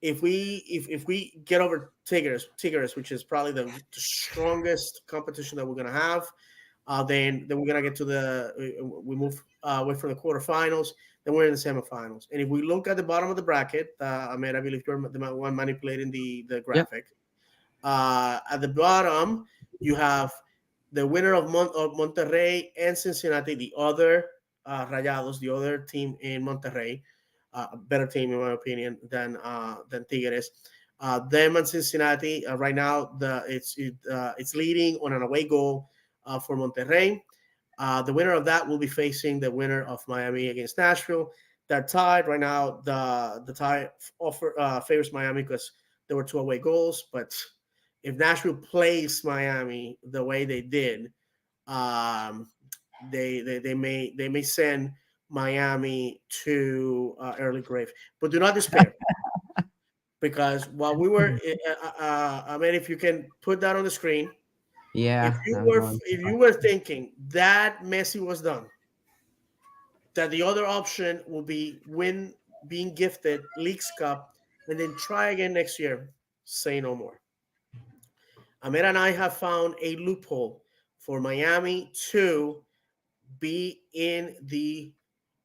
if we get over Tigres, which is probably the strongest competition that we're going to have, then we're gonna get to we move away from the quarterfinals. Then we're in the semifinals. And if we look at the bottom of the bracket, I believe you're the one manipulating the graphic. Yep. At the bottom, you have the winner of Monterrey and Cincinnati, the other Rayados, the other team in Monterrey, a better team in my opinion than Tigres. Them and Cincinnati right now, it's leading on an away goal. For Monterrey. The winner of that will be facing the winner of Miami against Nashville. They're tied right now. The tie favors Miami because there were 2 away goals. But if Nashville plays Miami the way they did, they may send Miami to early grave. But do not despair. Because while we were, if you can put that on the screen. Yeah. If you were thinking that Messi was done, that the other option will be being gifted Leagues Cup and then try again next year, say no more. Ahmed and I have found a loophole for Miami to be in the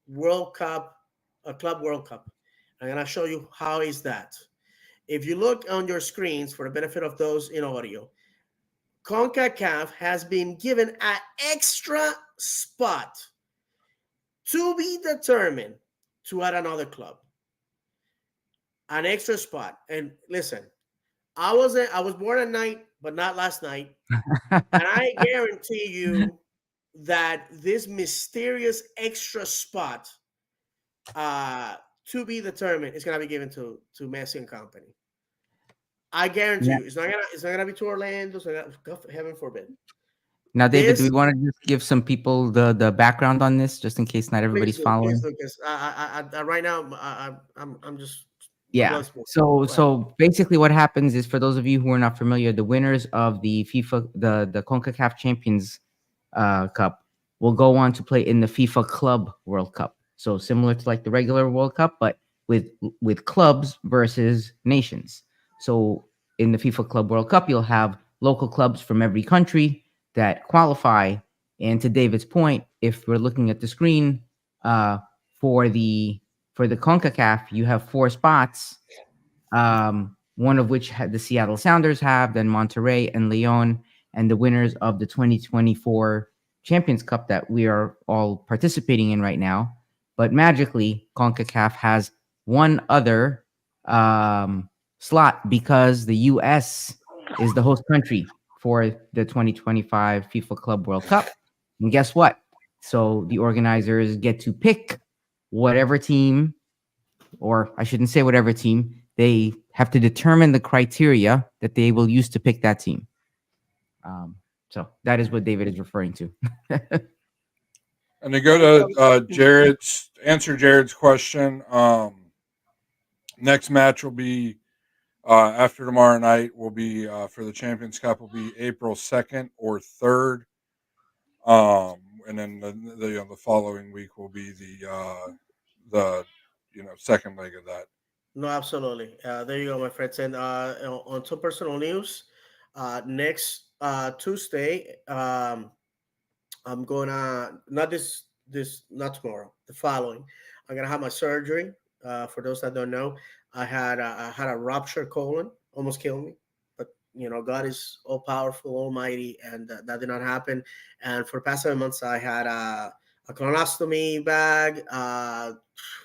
World Cup, a Club World Cup. I'm going to show you how is that. If you look on your screens for the benefit of those in audio, CONCACAF has been given an extra spot to be determined to add another club. An extra spot. And listen, I was born at night, but not last night. And I guarantee you that this mysterious extra spot to be determined is going to be given to Messi and company. I guarantee you, it's not gonna be to Orlando. So heaven forbid. Now, David, do we want to just give some people the background on this, just in case not everybody's following? Please, Lucas. Right now, I'm just So basically, what happens is, for those of you who are not familiar, the winners of the FIFA, the CONCACAF Champions Cup, will go on to play in the FIFA Club World Cup. So similar to like the regular World Cup, but with clubs versus nations. So in the FIFA Club World Cup, you'll have local clubs from every country that qualify. And to David's point, if we're looking at the screen, for the CONCACAF, you have 4 spots, one of which the Seattle Sounders have, then Monterrey and Leon, and the winners of the 2024 Champions Cup that we are all participating in right now. But magically, CONCACAF has one other slot because the U.S. is the host country for the 2025 FIFA Club World Cup. And guess what? So the organizers get to pick whatever team, or I shouldn't say whatever team, they have to determine the criteria that they will use to pick that team. So that is what David is referring to. And to go to answer Jared's question, next match will be after tomorrow night. Will be for the Champions Cup will be April 2nd or 3rd, and then the following week will be the second leg of that. No, absolutely. There you go, my friends. And on some personal news, next Tuesday, I'm gonna not tomorrow, the following. I'm gonna have my surgery. For those that don't know, I had a ruptured colon, almost killed me. But God is all powerful, almighty, and that did not happen. And for the past 7 months, I had a colonostomy bag.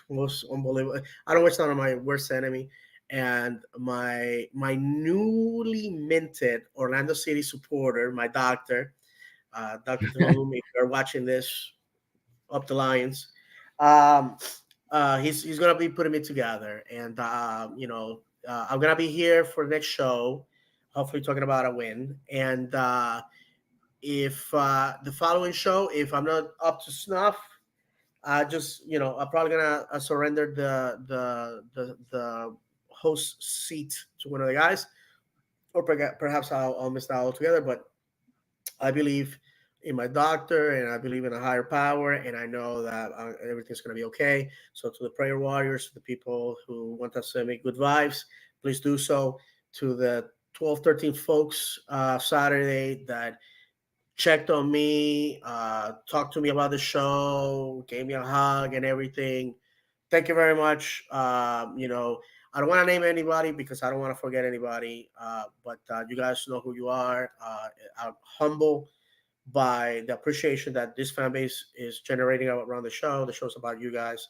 Was unbelievable. I don't wish that on my worst enemy. And my newly minted Orlando City supporter, my doctor, Dr. Tulum, if you're watching this, up the Lions. He's gonna be putting me together, and I'm gonna be here for the next show, hopefully talking about a win. And if the following show, if I'm not up to snuff, I'm probably gonna surrender the host seat to one of the guys, or perhaps I'll miss that altogether. But I believe in my doctor, and I believe in a higher power, and I know that everything's going to be okay. So to the prayer warriors, to the people who want us to make good vibes, please do so. To the 12, 13 folks Saturday that checked on me, talked to me about the show, gave me a hug and everything, thank you very much. I don't want to name anybody because I don't want to forget anybody, but you guys know who you are. I'm humble by the appreciation that this fan base is generating around the show. The show's about you guys.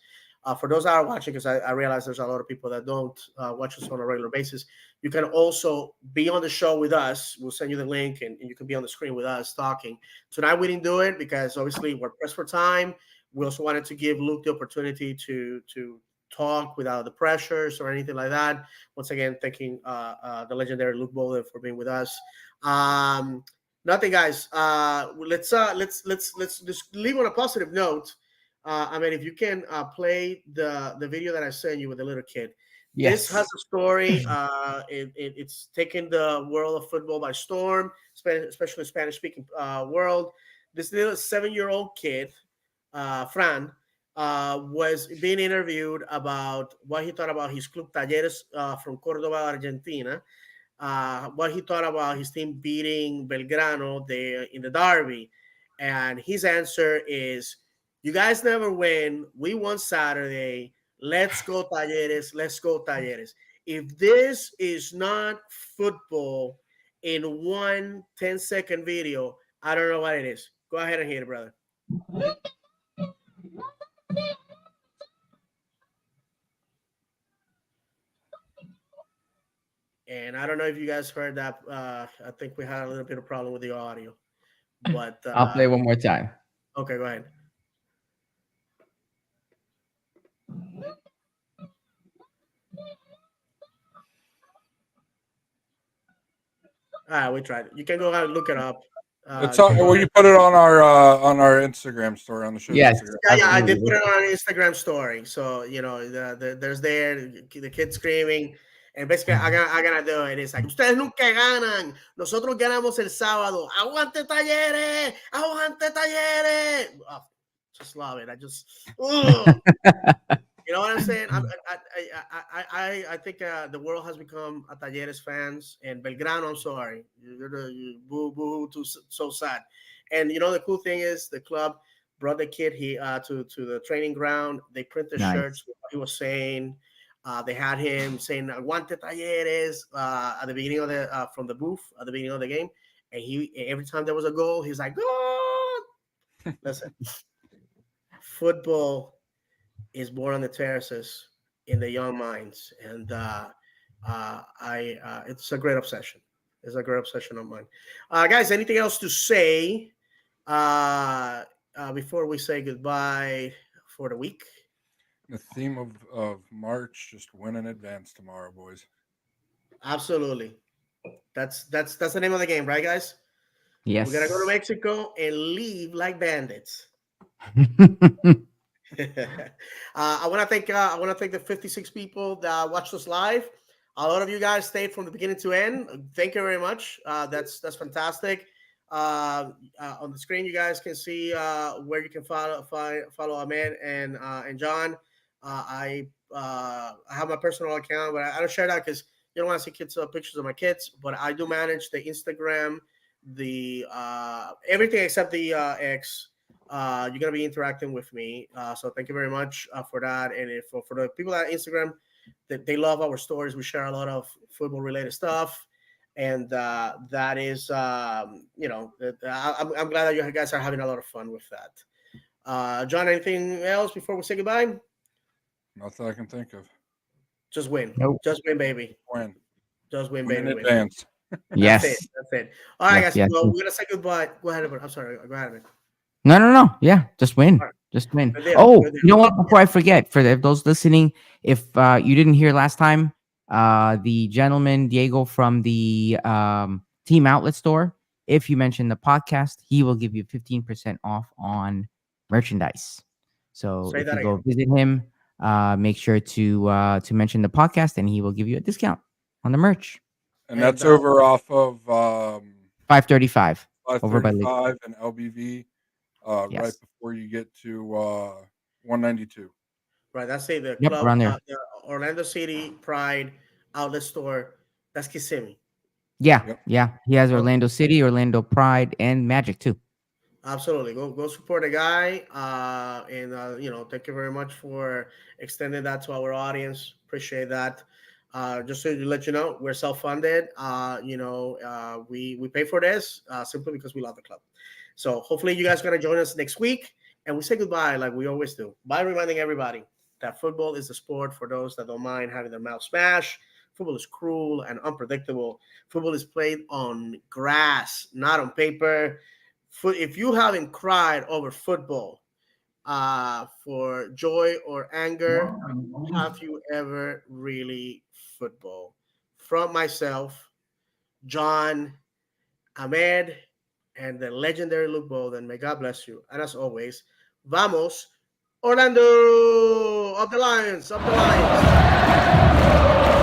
For those that are watching, because I realize there's a lot of people that don't watch us on a regular basis, you can also be on the show with us. We'll send you the link, and you can be on the screen with us talking. Tonight we didn't do it because obviously we're pressed for time. We also wanted to give Luke the opportunity to talk without the pressures or anything like that. Once again, thanking the legendary Luke Boden for being with us. Nothing, guys. Let's just leave on a positive note. If you can play the video that I sent you with the little kid. Yes. This has a story. It's taken the world of football by storm, especially Spanish-speaking world. This little 7-year-old kid, Fran, was being interviewed about what he thought about his Club Talleres from Cordoba, Argentina. What he thought about his team beating Belgrano in the derby. And his answer is, you guys never win. We won Saturday. Let's go Talleres. Let's go Talleres. If this is not football in one 10-second video, I don't know what it is. Go ahead and hit it, brother. And I don't know if you guys heard that. I think we had a little bit of problem with the audio. But I'll play one more time. Okay, go ahead. All right, we tried it. You can go ahead and look it up. Will you put it on our Instagram story on the show? Yes. Instagram? Yeah, I did put it on an Instagram story. So there's the kid screaming, And basically, I'm gonna do it. It's like, ustedes nunca ganan. Nosotros ganamos el sábado. Aguante Talleres. Aguante Talleres. Oh, just love it. You know what I'm saying? I think the world has become a Talleres fans, and Belgrano. I'm sorry, boo boo, so sad. And you know the cool thing is the club brought the kid to the training ground. They print the shirts. What he was saying. They had him saying "Aguante Talleres" at the beginning of the from the booth at the beginning of the game, and every time there was a goal, he's like, "Goal!" Listen, football is born on the terraces in the young minds, and it's a great obsession. It's a great obsession of mine. Guys, anything else to say before we say goodbye for the week? The theme of March, just win in advance tomorrow, boys. Absolutely. That's the name of the game, right, guys? Yes. We're gonna go to Mexico and leave like bandits. I want to thank the 56 people that watched us live. A lot of you guys stayed from the beginning to end. Thank you very much. That's fantastic. On the screen, you guys can see where you can follow Ahmed and John. I have my personal account, but I don't share that because you don't want to see pictures of my kids. But I do manage the Instagram, the everything except the X. You're gonna be interacting with me, so thank you very much for that. And if for the people at Instagram, they love our stories. We share a lot of football related stuff, and that is I'm glad that you guys are having a lot of fun with that. John, anything else before we say goodbye? Nothing I can think of. Just win. Nope. Just win, baby. Win. Just win, Win baby. in advance. Yes. That's it. All right, guys. Yes. Well, we're gonna say goodbye. Go ahead. I'm sorry. Go ahead. No. Yeah, just win. All right. Just win. Good deal. Oh, Good deal. you know what? Before I forget, for those listening, if you didn't hear last time, the gentleman Diego from the Team Outlet store, if you mention the podcast, he will give you 15% off on merchandise. So Say if that you go again. visit him, make sure to mention the podcast, and he will give you a discount on the merch. And that's over off of 535 over by Lake. 535 and LBV, Yes. right before you get to 192. Right, that's it. The Yep, club, around there. the Orlando City Pride outlet store. That's Kissimmee. Yeah, Yep. yeah. He has Orlando City, Orlando Pride, and Magic too. Absolutely, go support the guy. And thank you very much for extending that to our audience. Appreciate that. Just to let you know, we're self-funded. We pay for this simply because we love the club. So hopefully you guys are gonna join us next week, and we say goodbye like we always do by reminding everybody that football is the sport for those that don't mind having their mouth smashed. Football is cruel and unpredictable. Football is played on grass, not on paper. If you haven't cried over football for joy or anger, have you ever really football? From myself, John, Ahmed, and the legendary Luke Boden, may God bless you. And as always, vamos, Orlando! Up the Lions! Up the Lions!